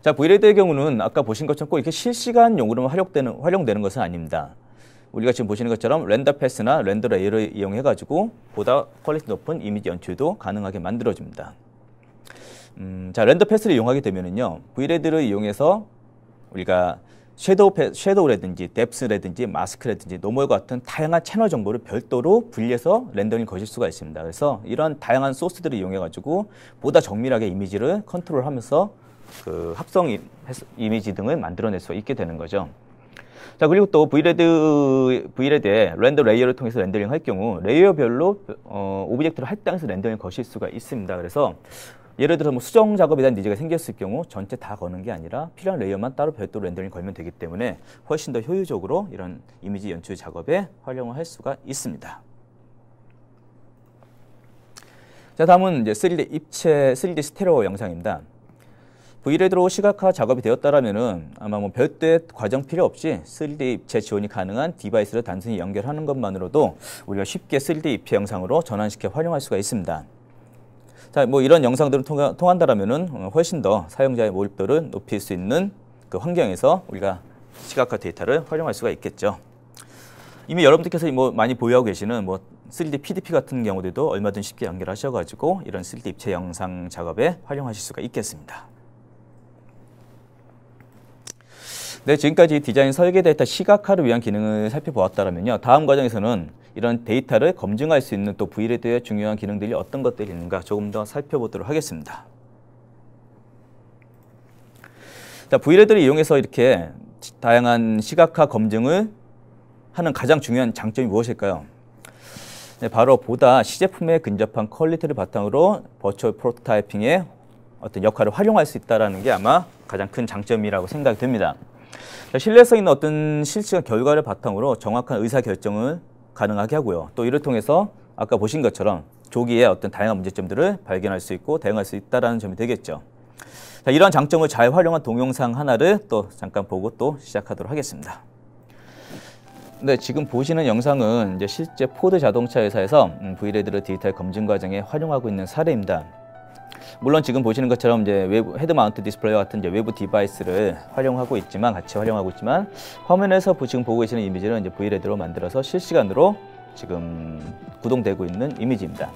자, Vrad의 경우는 아까 보신 것처럼 꼭 이렇게 실시간용으로만 활용되는 것은 아닙니다. 우리가 지금 보시는 것처럼 렌더 패스나 렌더 레이어를 이용해가지고 보다 퀄리티 높은 이미지 연출도 가능하게 만들어줍니다. 자, 렌더 패스를 이용하게 되면은요, Vrad를 이용해서 우리가 섀도우라든지 뎁스라든지 마스크라든지 노멀과 같은 다양한 채널 정보를 별도로 분리해서 렌더링 거실 수가 있습니다. 그래서 이런 다양한 소스들을 이용해가지고 보다 정밀하게 이미지를 컨트롤하면서 그 합성 이미지 등을 만들어낼 수 있게 되는 거죠. 자, 그리고 또 Vrad의 렌더 레이어를 통해서 렌더링 할 경우 레이어별로 오브젝트를 할당해서 렌더링 거실 수가 있습니다. 그래서 예를 들어서 뭐 수정 작업에 대한 니즈가 생겼을 경우 전체 다 거는 게 아니라 필요한 레이어만 따로 별도로 렌더링 걸면 되기 때문에 훨씬 더 효율적으로 이런 이미지 연출 작업에 활용을 할 수가 있습니다. 자, 다음은 이제 3D 입체, 3D 스테레오 영상입니다. Vrad로 시각화 작업이 되었다라면은 아마 뭐 별도의 과정 필요 없이 3D 입체 지원이 가능한 디바이스를 단순히 연결하는 것만으로도 우리가 쉽게 3D 입체 영상으로 전환시켜 활용할 수가 있습니다. 자, 뭐 이런 영상들을 통한다라면은 훨씬 더 사용자의 몰입도를 높일 수 있는 그 환경에서 우리가 시각화 데이터를 활용할 수가 있겠죠. 이미 여러분들께서 뭐 많이 보유하고 계시는 뭐 3D PDP 같은 경우들도 얼마든지 쉽게 연결하셔가지고 이런 3D 입체 영상 작업에 활용하실 수가 있겠습니다. 네, 지금까지 디자인 설계 데이터 시각화를 위한 기능을 살펴보았다면요. 다음 과정에서는 이런 데이터를 검증할 수 있는 또 V레드의 중요한 기능들이 어떤 것들이 있는가 조금 더 살펴보도록 하겠습니다. 자, V레드를 이용해서 이렇게 다양한 시각화 검증을 하는 가장 중요한 장점이 무엇일까요? 네, 바로 보다 시제품에 근접한 퀄리티를 바탕으로 버추얼 프로토타이핑의 어떤 역할을 활용할 수 있다는 게 아마 가장 큰 장점이라고 생각이 듭니다. 신뢰성 있는 어떤 실시간 결과를 바탕으로 정확한 의사결정을 가능하게 하고요. 또 이를 통해서 아까 보신 것처럼 조기에 어떤 다양한 문제점들을 발견할 수 있고 대응할 수 있다는 점이 되겠죠. 자, 이러한 장점을 잘 활용한 동영상 하나를 또 잠깐 보고 또 시작하도록 하겠습니다. 네, 지금 보시는 영상은 이제 실제 포드 자동차 회사에서 V레드를 디지털 검증 과정에 활용하고 있는 사례입니다. 물론 지금 보시는 것처럼 이제 외부 헤드 마운트 디스플레이와 같은 이제 외부 디바이스를 활용하고 있지만 같이 활용하고 있지만 화면에서 지금 보고 계시는 이미지는 이제 V레드로 만들어서 실시간으로 지금 구동되고 있는 이미지입니다.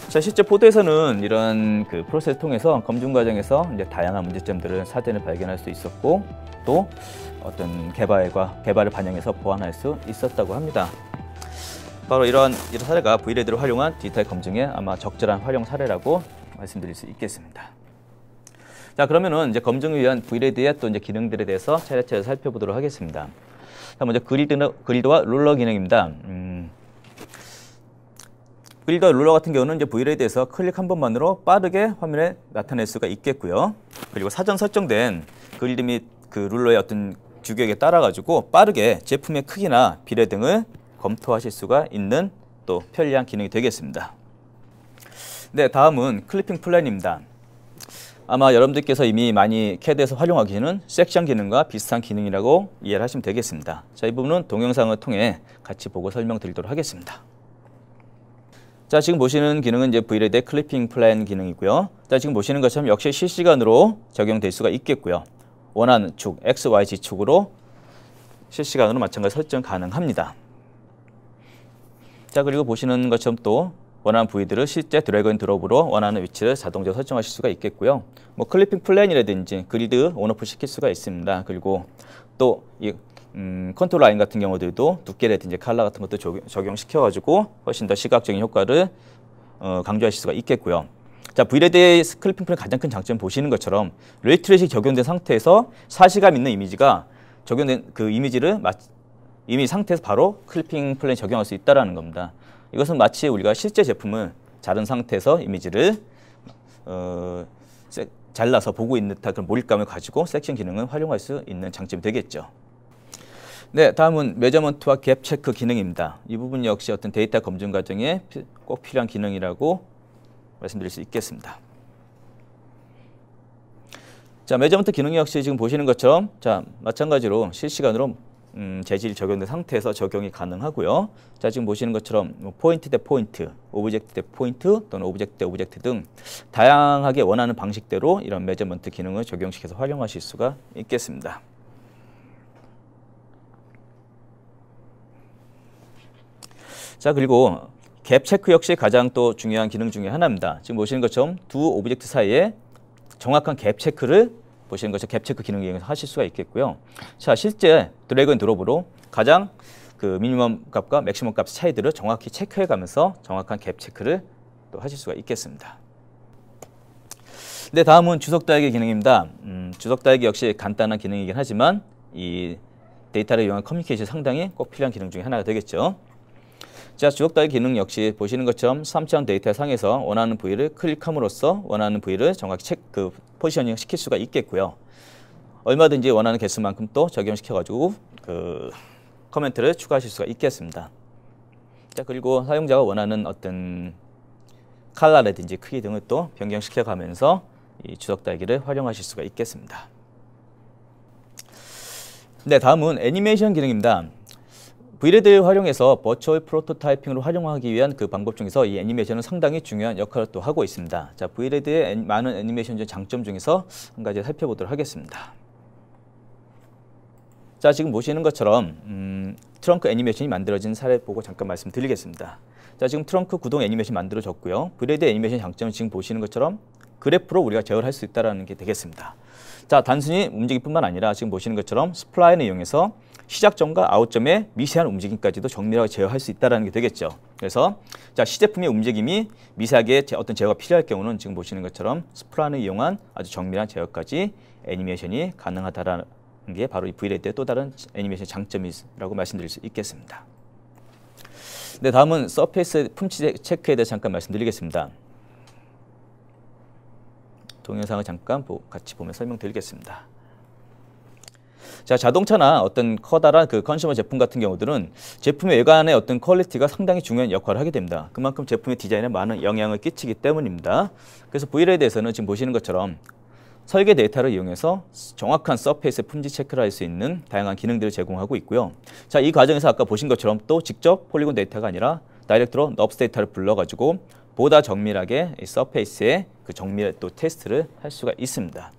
자, 실제 포드에서는 이런 그 프로세스 통해서 검증 과정에서 이제 다양한 문제점들을 사전에 발견할 수 있었고 또 어떤 개발을 반영해서 보완할 수 있었다고 합니다. 바로 이런 사례가 V레드를 활용한 디지털 검증의 아마 적절한 활용 사례라고 말씀드릴 수 있겠습니다. 자, 그러면은 이제 검증을 위한 V레드의 또 이제 기능들에 대해서 차례차례 살펴보도록 하겠습니다. 자, 먼저 그리드와 룰러 기능입니다. 그리드와 룰러 같은 경우는 이제 V레드에서 클릭 한 번만으로 빠르게 화면에 나타낼 수가 있겠고요. 그리고 사전 설정된 그리드 및 그 룰러의 어떤 규격에 따라 가지고 빠르게 제품의 크기나 비례 등을 검토하실 수가 있는 또 편리한 기능이 되겠습니다. 네, 다음은 클리핑 플랜입니다. 아마 여러분들께서 이미 많이 CAD에서 활용하고 계시는 섹션 기능과 비슷한 기능이라고 이해를 하시면 되겠습니다. 자, 이 부분은 동영상을 통해 같이 보고 설명드리도록 하겠습니다. 자, 지금 보시는 기능은 이제 V레드의 클리핑 플랜 기능이고요. 자, 지금 보시는 것처럼 역시 실시간으로 적용될 수가 있겠고요. 원하는 축, X, Y, Z 축으로 실시간으로 마찬가지 설정 가능합니다. 자, 그리고 보시는 것처럼 또 원하는 부위들을 실제 드래그 앤 드롭으로 원하는 위치를 자동적으로 설정하실 수가 있겠고요. 뭐 클리핑 플랜이라든지 그리드 온오프 시킬 수가 있습니다. 그리고 또 이 컨트롤 라인 같은 경우들도 두께라든지 컬러 같은 것도 적용시켜가지고 훨씬 더 시각적인 효과를 강조하실 수가 있겠고요. 자, V레드의 클리핑 플랜 가장 큰 장점 보시는 것처럼 레이트레이싱이 적용된 상태에서 사시감 있는 이미지가 적용된 그 이미지를 이미 상태에서 바로 클리핑 플랜 적용할 수 있다는 겁니다. 이것은 마치 우리가 실제 제품을 자른 상태에서 이미지를 잘라서 보고 있는 듯한 그런 몰입감을 가지고 섹션 기능을 활용할 수 있는 장점이 되겠죠. 네, 다음은 메저먼트와 갭 체크 기능입니다. 이 부분 역시 어떤 데이터 검증 과정에 꼭 필요한 기능이라고 말씀드릴 수 있겠습니다. 자, 메저먼트 기능 역시 지금 보시는 것처럼 자, 마찬가지로 실시간으로 재질이 적용된 상태에서 적용이 가능하고요. 자, 지금 보시는 것처럼 포인트 대 포인트, 오브젝트 대 포인트 또는 오브젝트 대 오브젝트 등 다양하게 원하는 방식대로 이런 메저먼트 기능을 적용시켜서 활용하실 수가 있겠습니다. 자, 그리고 갭 체크 역시 가장 또 중요한 기능 중에 하나입니다. 지금 보시는 것처럼 두 오브젝트 사이에 정확한 갭 체크를 보시는 것처럼 갭 체크 기능을 이용해서 하실 수가 있겠고요. 자, 실제 드래그 앤 드롭으로 가장 그 미니멈 값과 맥시멈 값 차이들을 정확히 체크해 가면서 정확한 갭 체크를 또 하실 수가 있겠습니다. 네, 다음은 주석 달기 기능입니다. 주석 달기 역시 간단한 기능이긴 하지만 이 데이터를 이용한 커뮤니케이션 상당히 꼭 필요한 기능 중에 하나가 되겠죠. 자, 주석 달기 기능 역시 보시는 것처럼 3차원 데이터 상에서 원하는 부위를 클릭함으로써 원하는 부위를 정확히 포지셔닝 시킬 수가 있겠고요. 얼마든지 원하는 개수만큼 또 적용시켜가지고 그 커멘트를 추가하실 수가 있겠습니다. 자, 그리고 사용자가 원하는 어떤 컬러라든지 크기 등을 또 변경시켜가면서 이 주석 달기를 활용하실 수가 있겠습니다. 네, 다음은 애니메이션 기능입니다. V레드를 활용해서 버추얼 프로토타이핑으로 활용하기 위한 그 방법 중에서 이 애니메이션은 상당히 중요한 역할을 또 하고 있습니다. 자, V레드의 많은 애니메이션 장점 중에서 한 가지 살펴보도록 하겠습니다. 자, 지금 보시는 것처럼 트렁크 애니메이션이 만들어진 사례 보고 잠깐 말씀드리겠습니다. 자, 지금 트렁크 구동 애니메이션 만들어졌고요. 브레이드 애니메이션 장점은 지금 보시는 것처럼 그래프로 우리가 제어할 수 있다는 게 되겠습니다. 자, 단순히 움직임뿐만 아니라 지금 보시는 것처럼 스플라인을 이용해서 시작점과 아웃점의 미세한 움직임까지도 정밀하게 제어할 수 있다는 게 되겠죠. 그래서 자, 시제품의 움직임이 미세하게 어떤 제어가 필요할 경우는 지금 보시는 것처럼 스플라인을 이용한 아주 정밀한 제어까지 애니메이션이 가능하다라는 게 바로 이 V레이드의 또 다른 애니메이션 장점이라고 말씀드릴 수 있겠습니다. 네, 다음은 서페이스 품질 체크에 대해서 잠깐 말씀드리겠습니다. 동영상을 잠깐 같이 보면 설명드리겠습니다. 자, 자동차나 어떤 커다란 그 컨슈머 제품 같은 경우들은 제품의 외관의 어떤 퀄리티가 상당히 중요한 역할을 하게 됩니다. 그만큼 제품의 디자인에 많은 영향을 끼치기 때문입니다. 그래서 V레이드에서는 지금 보시는 것처럼 설계 데이터를 이용해서 정확한 서페이스 품질 체크를 할 수 있는 다양한 기능들을 제공하고 있고요. 자, 이 과정에서 아까 보신 것처럼 또 직접 폴리곤 데이터가 아니라 다이렉트로 넙스 데이터를 불러가지고 보다 정밀하게 이 서페이스의 그 정밀 또 테스트를 할 수가 있습니다.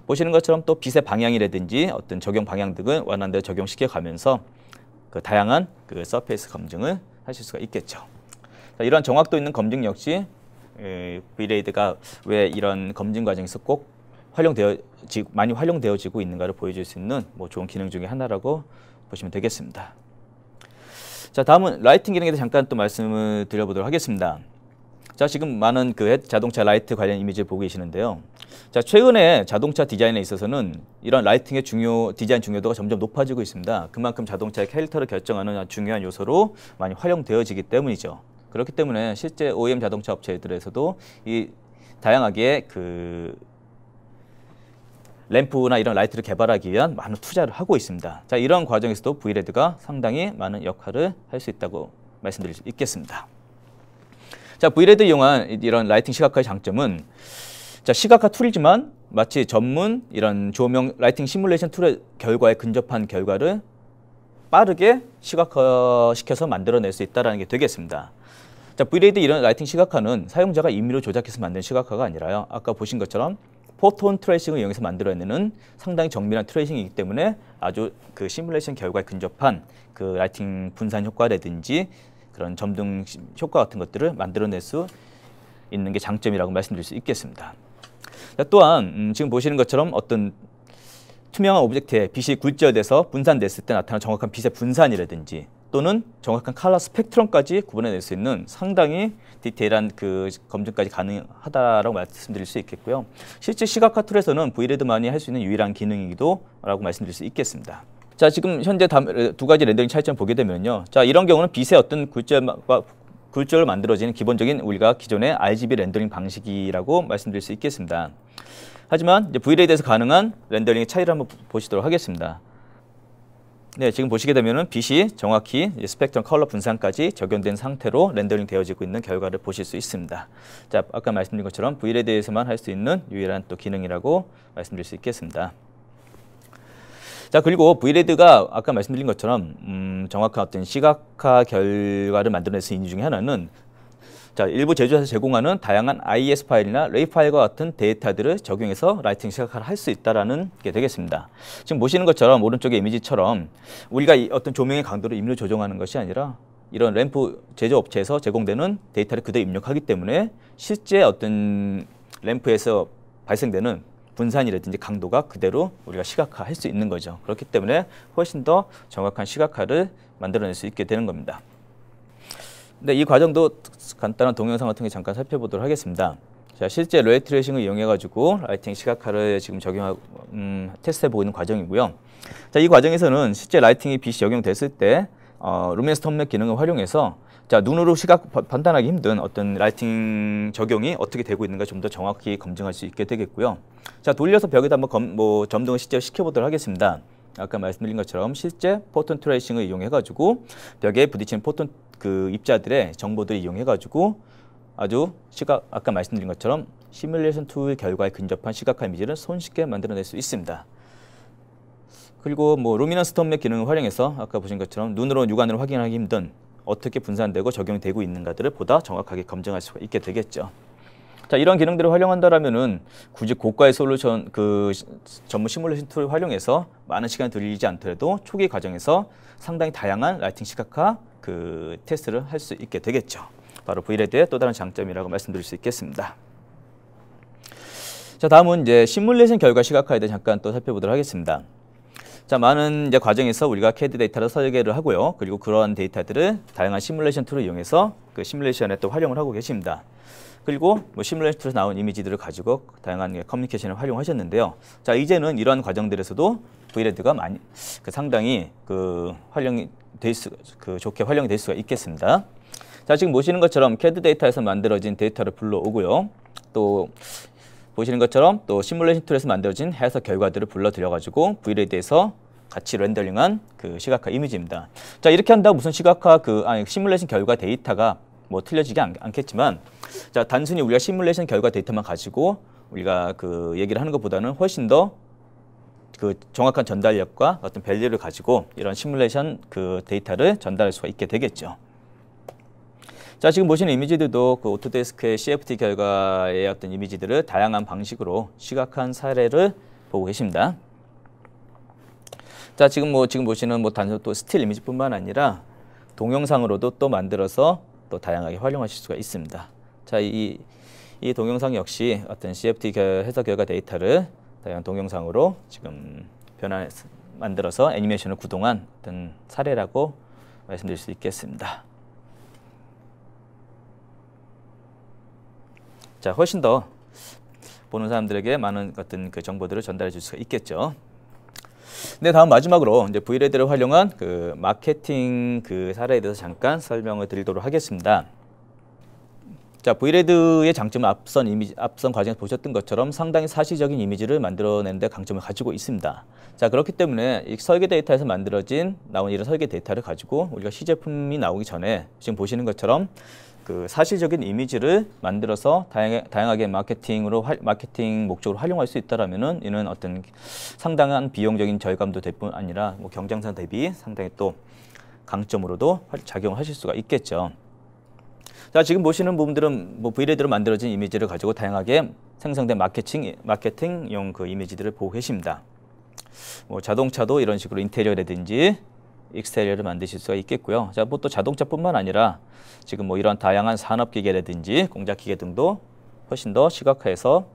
보시는 것처럼 또 빛의 방향이라든지 어떤 적용 방향 등을 원하는 대로 적용시켜 가면서 그 다양한 그 서페이스 검증을 하실 수가 있겠죠. 자, 이런 정확도 있는 검증 역시 V레이드가 왜 이런 검증 과정에서 꼭 많이 활용되어지고 있는가를 보여줄 수 있는 뭐 좋은 기능 중에 하나라고 보시면 되겠습니다. 자, 다음은 라이팅 기능에 대해 잠깐 또 말씀을 드려보도록 하겠습니다. 자, 지금 많은 그 자동차 라이트 관련 이미지를 보고 계시는데요. 자, 최근에 자동차 디자인에 있어서는 이런 라이팅의 디자인 중요도가 점점 높아지고 있습니다. 그만큼 자동차의 캐릭터를 결정하는 중요한 요소로 많이 활용되어지기 때문이죠. 그렇기 때문에 실제 OEM 자동차 업체들에서도 이 다양하게 그 램프나 이런 라이트를 개발하기 위한 많은 투자를 하고 있습니다. 자, 이런 과정에서도 V레이드가 상당히 많은 역할을 할 수 있다고 말씀드릴 수 있겠습니다. 자, V레이드 이용한 이런 라이팅 시각화의 장점은 자, 시각화 툴이지만 마치 전문 이런 조명 라이팅 시뮬레이션 툴의 결과에 근접한 결과를 빠르게 시각화시켜서 만들어낼 수 있다는 게 되겠습니다. 자, V레이드 이런 라이팅 시각화는 사용자가 임의로 조작해서 만든 시각화가 아니라요. 아까 보신 것처럼 포톤 트레이싱을 이용해서 만들어내는 상당히 정밀한 트레이싱이기 때문에 아주 그 시뮬레이션 결과에 근접한 그 라이팅 분산 효과라든지 그런 점등 효과 같은 것들을 만들어낼 수 있는 게 장점이라고 말씀드릴 수 있겠습니다. 또한 지금 보시는 것처럼 어떤 투명한 오브젝트에 빛이 굴절돼서 분산됐을 때 나타나는 정확한 빛의 분산이라든지 또는 정확한 컬러 스펙트럼까지 구분해낼 수 있는 상당히 디테일한 그 검증까지 가능하다라고 말씀드릴 수 있겠고요. 실제 시각화 툴에서는 V레이드만이 할 수 있는 유일한 기능이기도 라고 말씀드릴 수 있겠습니다. 자, 지금 현재 두 가지 렌더링 차이점 보게 되면요. 자, 이런 경우는 빛의 어떤 굴절을 만들어지는 기본적인 우리가 기존의 RGB 렌더링 방식이라고 말씀드릴 수 있겠습니다. 하지만 이제 V레이드에서 가능한 렌더링의 차이를 한번 보시도록 하겠습니다. 네, 지금 보시게 되면은 빛이 정확히 스펙트럼 컬러 분산까지 적용된 상태로 렌더링 되어지고 있는 결과를 보실 수 있습니다. 자, 아까 말씀드린 것처럼 V레이드에서만 할 수 있는 유일한 또 기능이라고 말씀드릴 수 있겠습니다. 자, 그리고 V레이드가 아까 말씀드린 것처럼 정확한 어떤 시각화 결과를 만들어낼 수 있는 이유 중에 하나는 자, 일부 제조사에서 제공하는 다양한 IES 파일이나 레이 파일과 같은 데이터들을 적용해서 라이팅 시각화를 할 수 있다는 게 되겠습니다. 지금 보시는 것처럼 오른쪽의 이미지처럼 우리가 어떤 조명의 강도를 임의로 조정하는 것이 아니라 이런 램프 제조업체에서 제공되는 데이터를 그대로 입력하기 때문에 실제 어떤 램프에서 발생되는 분산이라든지 강도가 그대로 우리가 시각화할 수 있는 거죠. 그렇기 때문에 훨씬 더 정확한 시각화를 만들어낼 수 있게 되는 겁니다. 네, 이 과정도 간단한 동영상 같은 게 잠깐 살펴보도록 하겠습니다. 자, 실제 레이 트레이싱을 이용해가지고 라이팅 시각화를 지금 적용하고 테스트해보고 있는 과정이고요. 자, 이 과정에서는 실제 라이팅이 빛이 적용됐을 때 루미너스 톱렉 기능을 활용해서 자, 눈으로 판단하기 힘든 어떤 라이팅 적용이 어떻게 되고 있는가 좀 더 정확히 검증할 수 있게 되겠고요. 자, 돌려서 벽에다 한번 점등을 실제 시켜보도록 하겠습니다. 아까 말씀드린 것처럼 실제 포톤 트레이싱을 이용해가지고 벽에 부딪히는 포톤 그 입자들의 정보들을 이용해가지고 아주 아까 말씀드린 것처럼 시뮬레이션 툴 결과에 근접한 시각화 이미지를 손쉽게 만들어낼 수 있습니다. 그리고 루미너스 톱렉 기능을 활용해서 아까 보신 것처럼 눈으로 육안으로 확인하기 힘든 어떻게 분산되고 적용되고 있는가들을 보다 정확하게 검증할 수가 있게 되겠죠. 자, 이런 기능들을 활용한다라면은 굳이 고가의 솔루션 전문 시뮬레이션 툴을 활용해서 많은 시간 들이지 않더라도 초기 과정에서 상당히 다양한 라이팅 시각화 테스트를 할 수 있게 되겠죠. 바로 V레드의 또 다른 장점이라고 말씀드릴 수 있겠습니다. 자, 다음은 이제 시뮬레이션 결과 시각화에 대해 잠깐 또 살펴보도록 하겠습니다. 자, 많은 이제 과정에서 우리가 CAD 데이터를 설계를 하고요. 그리고 그러한 데이터들을 다양한 시뮬레이션 툴을 이용해서 시뮬레이션에 또 활용을 하고 계십니다. 그리고 시뮬레이션 툴에서 나온 이미지들을 가지고 다양한 커뮤니케이션을 활용하셨는데요. 자, 이제는 이러한 과정들에서도 V레드가 상당히 활용이 좋게 활용이 될 수가 있겠습니다. 자, 지금 보시는 것처럼 CAD 데이터에서 만들어진 데이터를 불러오고요. 또 보시는 것처럼 또 시뮬레이션 툴에서 만들어진 해석 결과들을 불러들여가지고 V레드에서 같이 렌더링한 시각화 이미지입니다. 자, 이렇게 한다고 무슨 시뮬레이션 결과 데이터가 틀려지지 않겠지만, 자, 단순히 우리가 시뮬레이션 결과 데이터만 가지고 우리가 얘기를 하는 것보다는 훨씬 더 정확한 전달력과 어떤 밸류를 가지고 이런 시뮬레이션 데이터를 전달할 수가 있게 되겠죠. 자, 지금 보시는 이미지들도 오토데스크의 CFD 결과의 어떤 이미지들을 다양한 방식으로 시각화한 사례를 보고 계십니다. 자, 지금 보시는 단순 또 스틸 이미지뿐만 아니라 동영상으로도 또 만들어서 또 다양하게 활용하실 수가 있습니다. 자, 이 동영상 역시 어떤 CFD 해석 결과 데이터를 다양한 동영상으로 지금 만들어서 애니메이션을 구동한 어떤 사례라고 말씀드릴 수 있겠습니다. 자, 훨씬 더 보는 사람들에게 많은 어떤 정보들을 전달해 줄 수가 있겠죠. 네, 다음 마지막으로 이제 V레드를 활용한 마케팅 사례에 대해서 잠깐 설명을 드리도록 하겠습니다. 자, V레드의 장점은 앞선 과정에서 보셨던 것처럼 상당히 사실적인 이미지를 만들어내는 데 강점을 가지고 있습니다. 자, 그렇기 때문에 이 설계 데이터에서 나온 이런 설계 데이터를 가지고 우리가 시제품이 나오기 전에 지금 보시는 것처럼 사실적인 이미지를 만들어서 다양하게 마케팅 목적으로 활용할 수 있다라면은 이는 어떤 상당한 비용적인 절감도 될 뿐 아니라 경쟁사 대비 상당히 또 강점으로도 작용을 하실 수가 있겠죠. 자, 지금 보시는 부분들은 V레드로 만들어진 이미지를 가지고 다양하게 생성된 마케팅용 이미지들을 보고 계십니다. 자동차도 이런 식으로 인테리어라든지 익스테리어를 만드실 수가 있겠고요. 자, 또 자동차뿐만 아니라 지금 이런 다양한 산업기계라든지 공작기계 등도 훨씬 더 시각화해서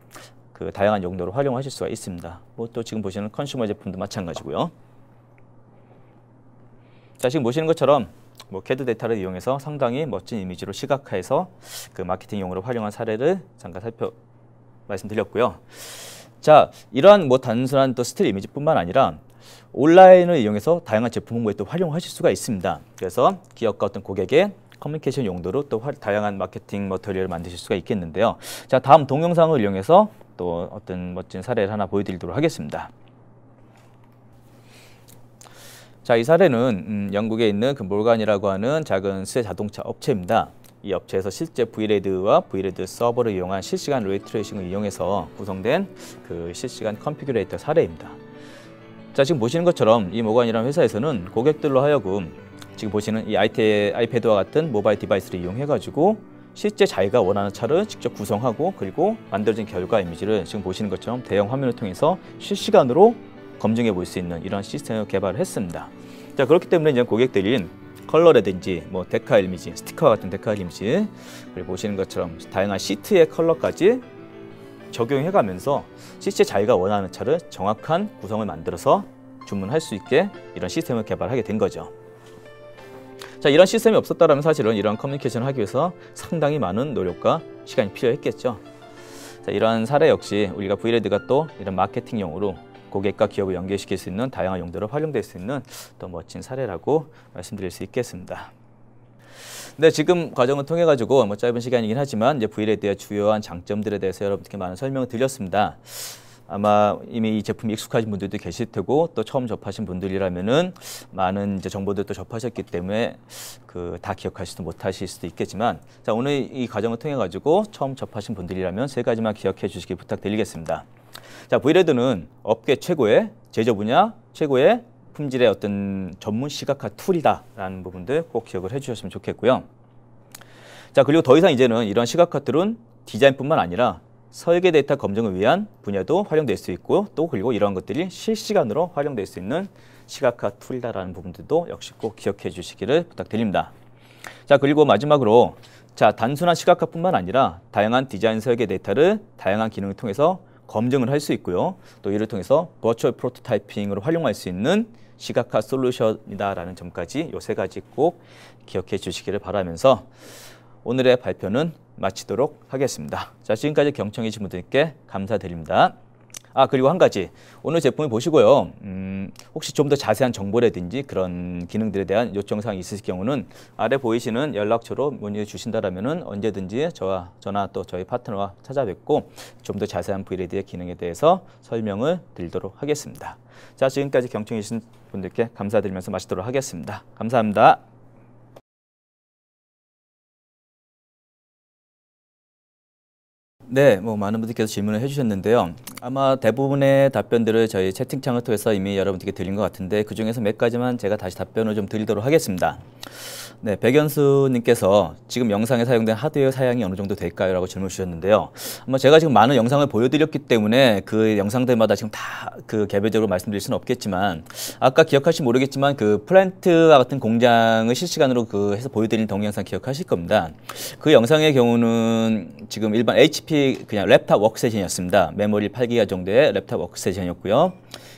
다양한 용도로 활용하실 수가 있습니다. 또 지금 보시는 컨슈머 제품도 마찬가지고요. 자, 지금 보시는 것처럼 CAD 데이터를 이용해서 상당히 멋진 이미지로 시각화해서 마케팅용으로 활용한 사례를 잠깐 말씀드렸고요. 자, 이러한 단순한 또 스틸 이미지뿐만 아니라 온라인을 이용해서 다양한 제품 홍보에 또 활용하실 수가 있습니다. 그래서 기업과 어떤 고객의 커뮤니케이션 용도로 또 다양한 마케팅 머터리얼을 만드실 수가 있겠는데요. 자, 다음 동영상을 이용해서 또 어떤 멋진 사례를 하나 보여드리도록 하겠습니다. 자, 이 사례는 영국에 있는 몰간이라고 하는 작은 수제 자동차 업체입니다. 이 업체에서 실제 V레드와 V레드 서버를 이용한 실시간 레이트레이싱을 이용해서 구성된 실시간 컨피규레이터 사례입니다. 자, 지금 보시는 것처럼 이 모간이라는 회사에서는 고객들로 하여금 지금 보시는 이 아이패드와 같은 모바일 디바이스를 이용해가지고 실제 자기가 원하는 차를 직접 구성하고 그리고 만들어진 결과 이미지를 지금 보시는 것처럼 대형 화면을 통해서 실시간으로 검증해 볼 수 있는 이런 시스템을 개발을 했습니다. 자, 그렇기 때문에 이제 고객들이 컬러라든지 데칼 이미지, 스티커 같은 데칼 이미지, 그리고 보시는 것처럼 다양한 시트의 컬러까지 적용해가면서 실제 자기가 원하는 차를 정확한 구성을 만들어서 주문할 수 있게 이런 시스템을 개발하게 된 거죠. 자, 이런 시스템이 없었다면 사실은 이런 커뮤니케이션을 하기 위해서 상당히 많은 노력과 시간이 필요했겠죠. 자, 이러한 사례 역시 우리가 V레드가 또 이런 마케팅용으로 고객과 기업을 연결시킬 수 있는 다양한 용도로 활용될 수 있는 또 멋진 사례라고 말씀드릴 수 있겠습니다. 네, 지금 과정을 통해 가지고 짧은 시간이긴 하지만 이제 V레드의 주요한 장점들에 대해서 여러분께 많은 설명을 드렸습니다. 아마 이미 이 제품이 익숙하신 분들도 계실 테고 또 처음 접하신 분들이라면은 많은 이제 정보들도 접하셨기 때문에 다 기억하시지도 못하실 수도 있겠지만, 자, 오늘 이 과정을 통해 가지고 처음 접하신 분들이라면 세 가지만 기억해 주시기 부탁드리겠습니다. 자, V레드는 업계 최고의 제조 분야 최고의 품질의 어떤 전문 시각화 툴이다라는 부분들 꼭 기억을 해주셨으면 좋겠고요. 자, 그리고 더 이상 이제는 이런 시각화 툴은 디자인뿐만 아니라 설계 데이터 검증을 위한 분야도 활용될 수 있고 또 그리고 이러한 것들이 실시간으로 활용될 수 있는 시각화 툴이다라는 부분들도 역시 꼭 기억해 주시기를 부탁드립니다. 자, 그리고 마지막으로 자, 단순한 시각화뿐만 아니라 다양한 디자인 설계 데이터를 다양한 기능을 통해서 검증을 할 수 있고요. 또 이를 통해서 버추얼 프로토타이핑으로 활용할 수 있는 시각화 솔루션이다라는 점까지 요 세 가지 꼭 기억해 주시기를 바라면서 오늘의 발표는 마치도록 하겠습니다. 자, 지금까지 경청해 주신 분들께 감사드립니다. 아, 그리고 한 가지. 오늘 제품을 보시고요. 혹시 좀 더 자세한 정보라든지 그런 기능들에 대한 요청사항이 있으실 경우는 아래 보이시는 연락처로 문의해 주신다라면은 언제든지 저나 또 저희 파트너와 찾아뵙고 좀 더 자세한 VLAD의 기능에 대해서 설명을 드리도록 하겠습니다. 자, 지금까지 경청해 주신 분들께 감사드리면서 마치도록 하겠습니다. 감사합니다. 네, 많은 분들께서 질문을 해주셨는데요. 아마 대부분의 답변들을 저희 채팅창을 통해서 이미 여러분들께 드린 것 같은데 그 중에서 몇 가지만 제가 다시 답변을 좀 드리도록 하겠습니다. 네, 백연수님께서 지금 영상에 사용된 하드웨어 사양이 어느 정도 될까요? 라고 질문 주셨는데요. 아마 제가 지금 많은 영상을 보여드렸기 때문에 그 영상들마다 지금 다 그 개별적으로 말씀드릴 수는 없겠지만 아까 기억하실지 모르겠지만 그 플랜트와 같은 공장을 실시간으로 해서 보여드린 동영상 기억하실 겁니다. 그 영상의 경우는 지금 일반 HP 그냥 랩탑 워크세션이었습니다. 메모리 8기가 정도의 랩탑 워크세션이었고요.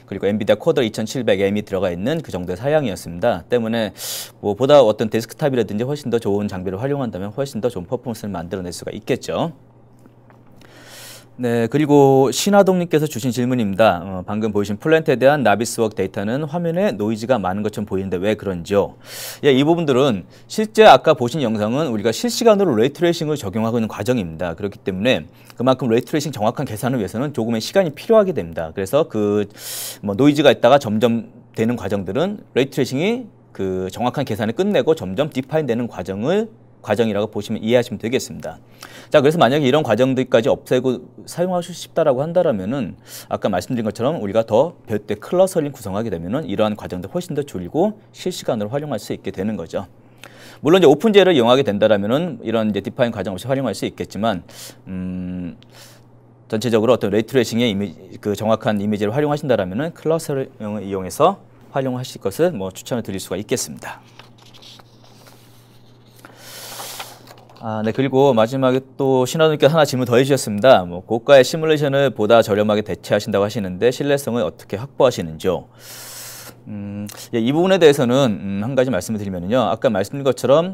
그리고 엔비디아 쿼드 2700M이 들어가 있는 그 정도의 사양이었습니다. 때문에 보다 어떤 데스크탑이라든지 훨씬 더 좋은 장비를 활용한다면 훨씬 더 좋은 퍼포먼스를 만들어낼 수가 있겠죠. 네, 그리고 신하동님께서 주신 질문입니다. 방금 보이신 플랜트에 대한 나비스웍 데이터는 화면에 노이즈가 많은 것처럼 보이는데 왜 그런지요? 예, 이 부분들은 실제 아까 보신 영상은 우리가 실시간으로 레이트레이싱을 적용하고 있는 과정입니다. 그렇기 때문에 그만큼 레이트레이싱 정확한 계산을 위해서는 조금의 시간이 필요하게 됩니다. 그래서 노이즈가 있다가 점점 되는 과정들은 레이트레이싱이 정확한 계산을 끝내고 점점 디파인 되는 과정이라고 보시면 이해하시면 되겠습니다. 자, 그래서 만약에 이런 과정들까지 없애고 사용하고 싶다라고 한다면은 아까 말씀드린 것처럼 우리가 더 별도의 클러스터링 구성하게 되면은 이러한 과정들 훨씬 더 줄이고 실시간으로 활용할 수 있게 되는 거죠. 물론 이제 오픈젤을 이용하게 된다라면은 이런 이제 디파인 과정 없이 활용할 수 있겠지만 전체적으로 어떤 레이트레이싱의 정확한 이미지를 활용하신다라면은 클러스터링을 이용해서 활용하실 것을 추천을 드릴 수가 있겠습니다. 아, 네. 그리고 마지막에 또 신하님께서 하나 질문 더 해주셨습니다. 고가의 시뮬레이션을 보다 저렴하게 대체하신다고 하시는데 신뢰성을 어떻게 확보하시는지요? 예, 이 부분에 대해서는 한 가지 말씀을 드리면요. 아까 말씀드린 것처럼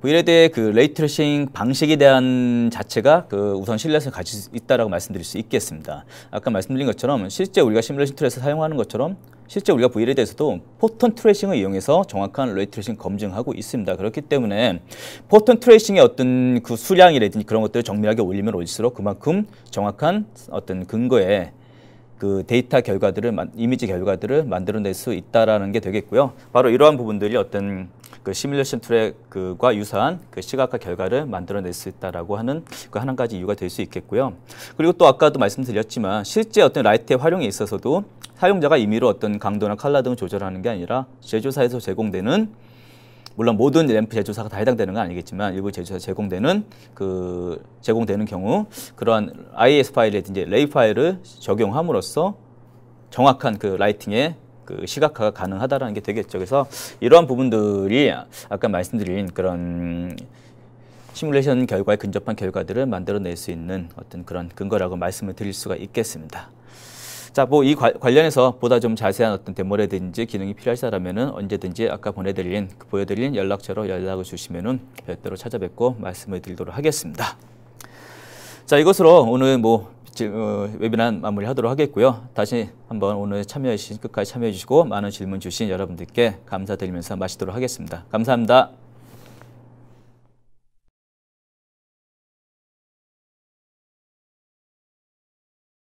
VLAD의 레이트레이싱 방식에 대한 자체가 우선 신뢰성을 가질 수 있다라고 말씀드릴 수 있겠습니다. 아까 말씀드린 것처럼 실제 우리가 시뮬레이션 툴에서 사용하는 것처럼 실제 우리가 VLAD에서도 포톤 트레이싱을 이용해서 정확한 레이트레이싱 검증하고 있습니다. 그렇기 때문에 포톤 트레이싱의 어떤 수량이라든지 그런 것들을 정밀하게 올리면 올릴수록 그만큼 정확한 어떤 근거에 데이터 결과들을, 이미지 결과들을 만들어낼 수 있다라는 게 되겠고요. 바로 이러한 부분들이 어떤 시뮬레이션 툴의 과 유사한 시각화 결과를 만들어낼 수 있다라고 하는 한 가지 이유가 될 수 있겠고요. 그리고 또 아까도 말씀드렸지만 실제 어떤 라이트의 활용에 있어서도 사용자가 임의로 어떤 강도나 컬러 등을 조절하는 게 아니라 제조사에서 제공되는, 물론 모든 램프 제조사가 다 해당되는 건 아니겠지만 일부 제조사에서 제공되는 경우 그러한 IS 파일이라든지 레이 파일을 적용함으로써 정확한 라이팅의 시각화가 가능하다는 게 되겠죠. 그래서 이러한 부분들이 아까 말씀드린 그런 시뮬레이션 결과에 근접한 결과들을 만들어낼 수 있는 어떤 그런 근거라고 말씀을 드릴 수가 있겠습니다. 자, 이 관련해서 보다 좀 자세한 어떤 데모라든지 기능이 필요하시다면은 언제든지 아까 보여드린 연락처로 연락을 주시면은 별도로 찾아뵙고 말씀을 드리도록 하겠습니다. 자, 이것으로 오늘 웨비나 마무리하도록 하겠고요. 다시 한번 오늘 끝까지 참여해 주시고 많은 질문 주신 여러분들께 감사드리면서 마치도록 하겠습니다. 감사합니다.